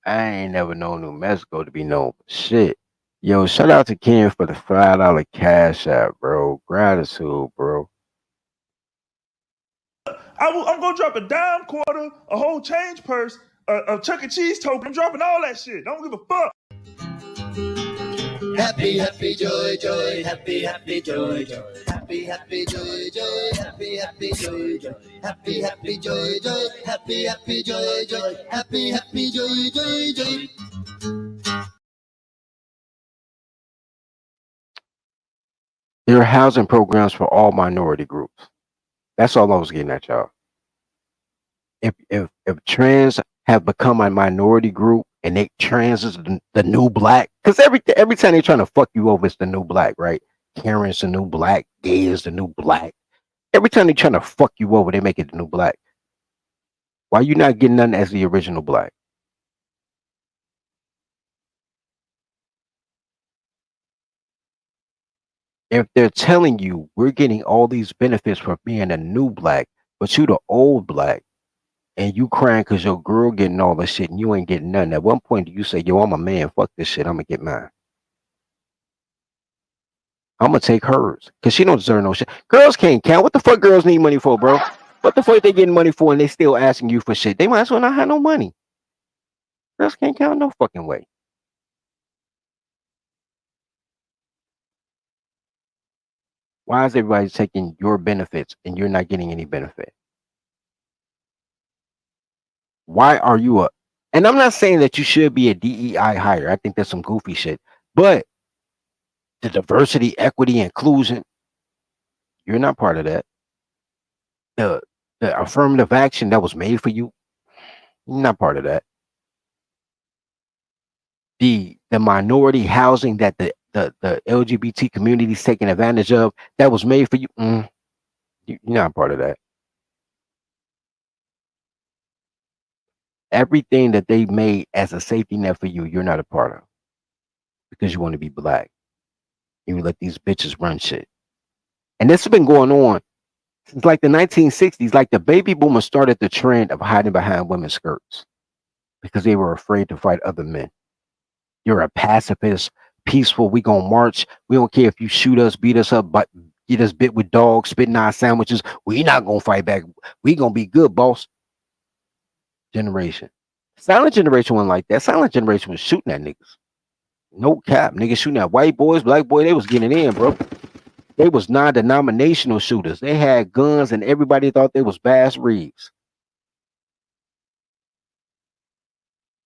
I ain't never known New Mexico to be known for shit. Yo, shout out to Ken for the $5 cash app, bro. Gratitude, bro. I'm gonna drop a dime quarter, a whole change purse, a Chuck E. Cheese token. I'm dropping all that shit. Don't give a fuck. Happy, happy, joy, joy, happy, happy, joy, joy, happy, happy, joy, joy, happy, happy, joy, joy, happy, happy, joy, joy, happy, happy, joy, joy, happy, happy, joy, joy, joy. There are housing programs for all minority groups. That's all I was getting at, y'all. If trans have become a minority group and they trans is the new black, because every time they're trying to fuck you over, it's the new black, right? Karen's the new black, gay is the new black. Every time they're trying to fuck you over, they make it the new black. Why you not getting nothing as the original black? If they're telling you we're getting all these benefits for being a new black, but you the old black, and you crying because your girl getting all this shit and you ain't getting nothing. At one point, do you say, yo, I'm a man, fuck this shit, I'm gonna get mine. I'm gonna take hers because she don't deserve no shit. Girls can't count. What the fuck girls need money for, bro? What the fuck they getting money for and they still asking you for shit? They might as well not have no money. Girls can't count no fucking way. Why is everybody taking your benefits and you're not getting any benefit? Why are you a? And I'm not saying that you should be a DEI hire. I think that's some goofy shit. But the diversity, equity, inclusion, you're not part of that. The affirmative action that was made for you, you're not part of that. The minority housing that the LGBT community is taking advantage of, that was made for you, you're not part of that. Everything that they made as a safety net for you, you're not a part of because you want to be black. You let these bitches run shit. And this has been going on since like the 1960s. Like the baby boomers started the trend of hiding behind women's skirts because they were afraid to fight other men. You're a pacifist, peaceful. We gonna march. We don't care if you shoot us, beat us up, but get us bit with dogs, spitting our sandwiches. We not gonna fight back. We gonna be good, boss. Generation. Silent generation wasn't like that. Silent generation was shooting at niggas. No cap. Niggas shooting at white boys, black boy. They was getting in, bro. They was non-denominational shooters. They had guns and everybody thought they was Bass Reeves.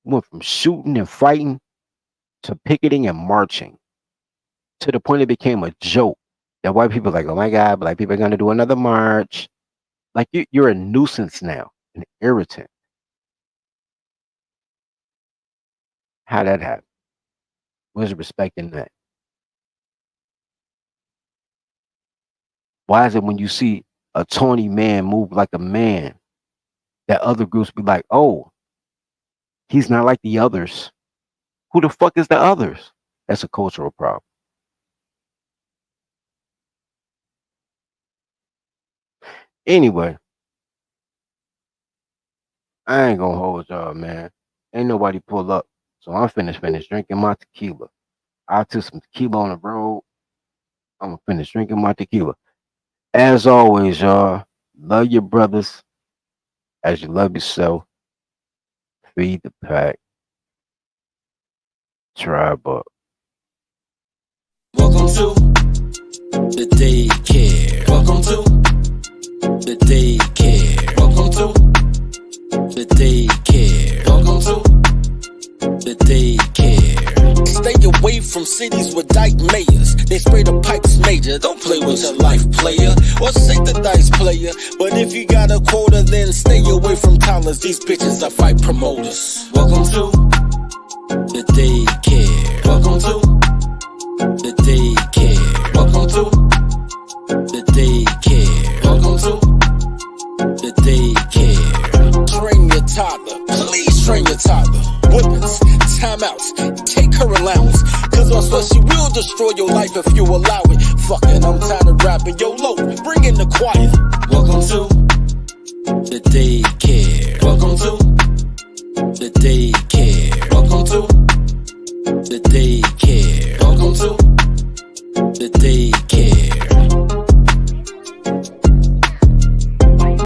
Went from shooting and fighting to picketing and marching to the point it became a joke that white people are like, oh my God, black people are going to do another march. Like you're a nuisance now, an irritant. How that happen? Where's respect in that? Why is it when you see a tawny man move like a man, that other groups be like, oh, he's not like the others? Who the fuck is the others? That's a cultural problem. Anyway, I ain't gonna hold y'all, man. Ain't nobody pull up. So I'm finished drinking my tequila. I took some tequila on the road. I'm gonna finish drinking my tequila. As always, y'all, love your brothers as you love yourself. Feed the pack. Tribe up. Welcome to the daycare. Welcome to the daycare. Welcome to the daycare. Welcome to the daycare. Stay away from cities with dyke mayors. They spray the pipes major. Don't play with your life, player. Or shake the dice, player. But if you got a quota, then stay away from toddlers. These bitches are fight promoters. Welcome to the daycare. Welcome to the daycare. Welcome to the daycare. Welcome to the daycare. Train your toddler. Please train your toddler. Whippings, timeouts, take her allowance. Cause also she will destroy your life if you allow it. Fucking, I'm tired of rapping. Yo, low, bring in the choir. Welcome to the daycare. Welcome to the daycare. Welcome to the daycare. Welcome to the daycare.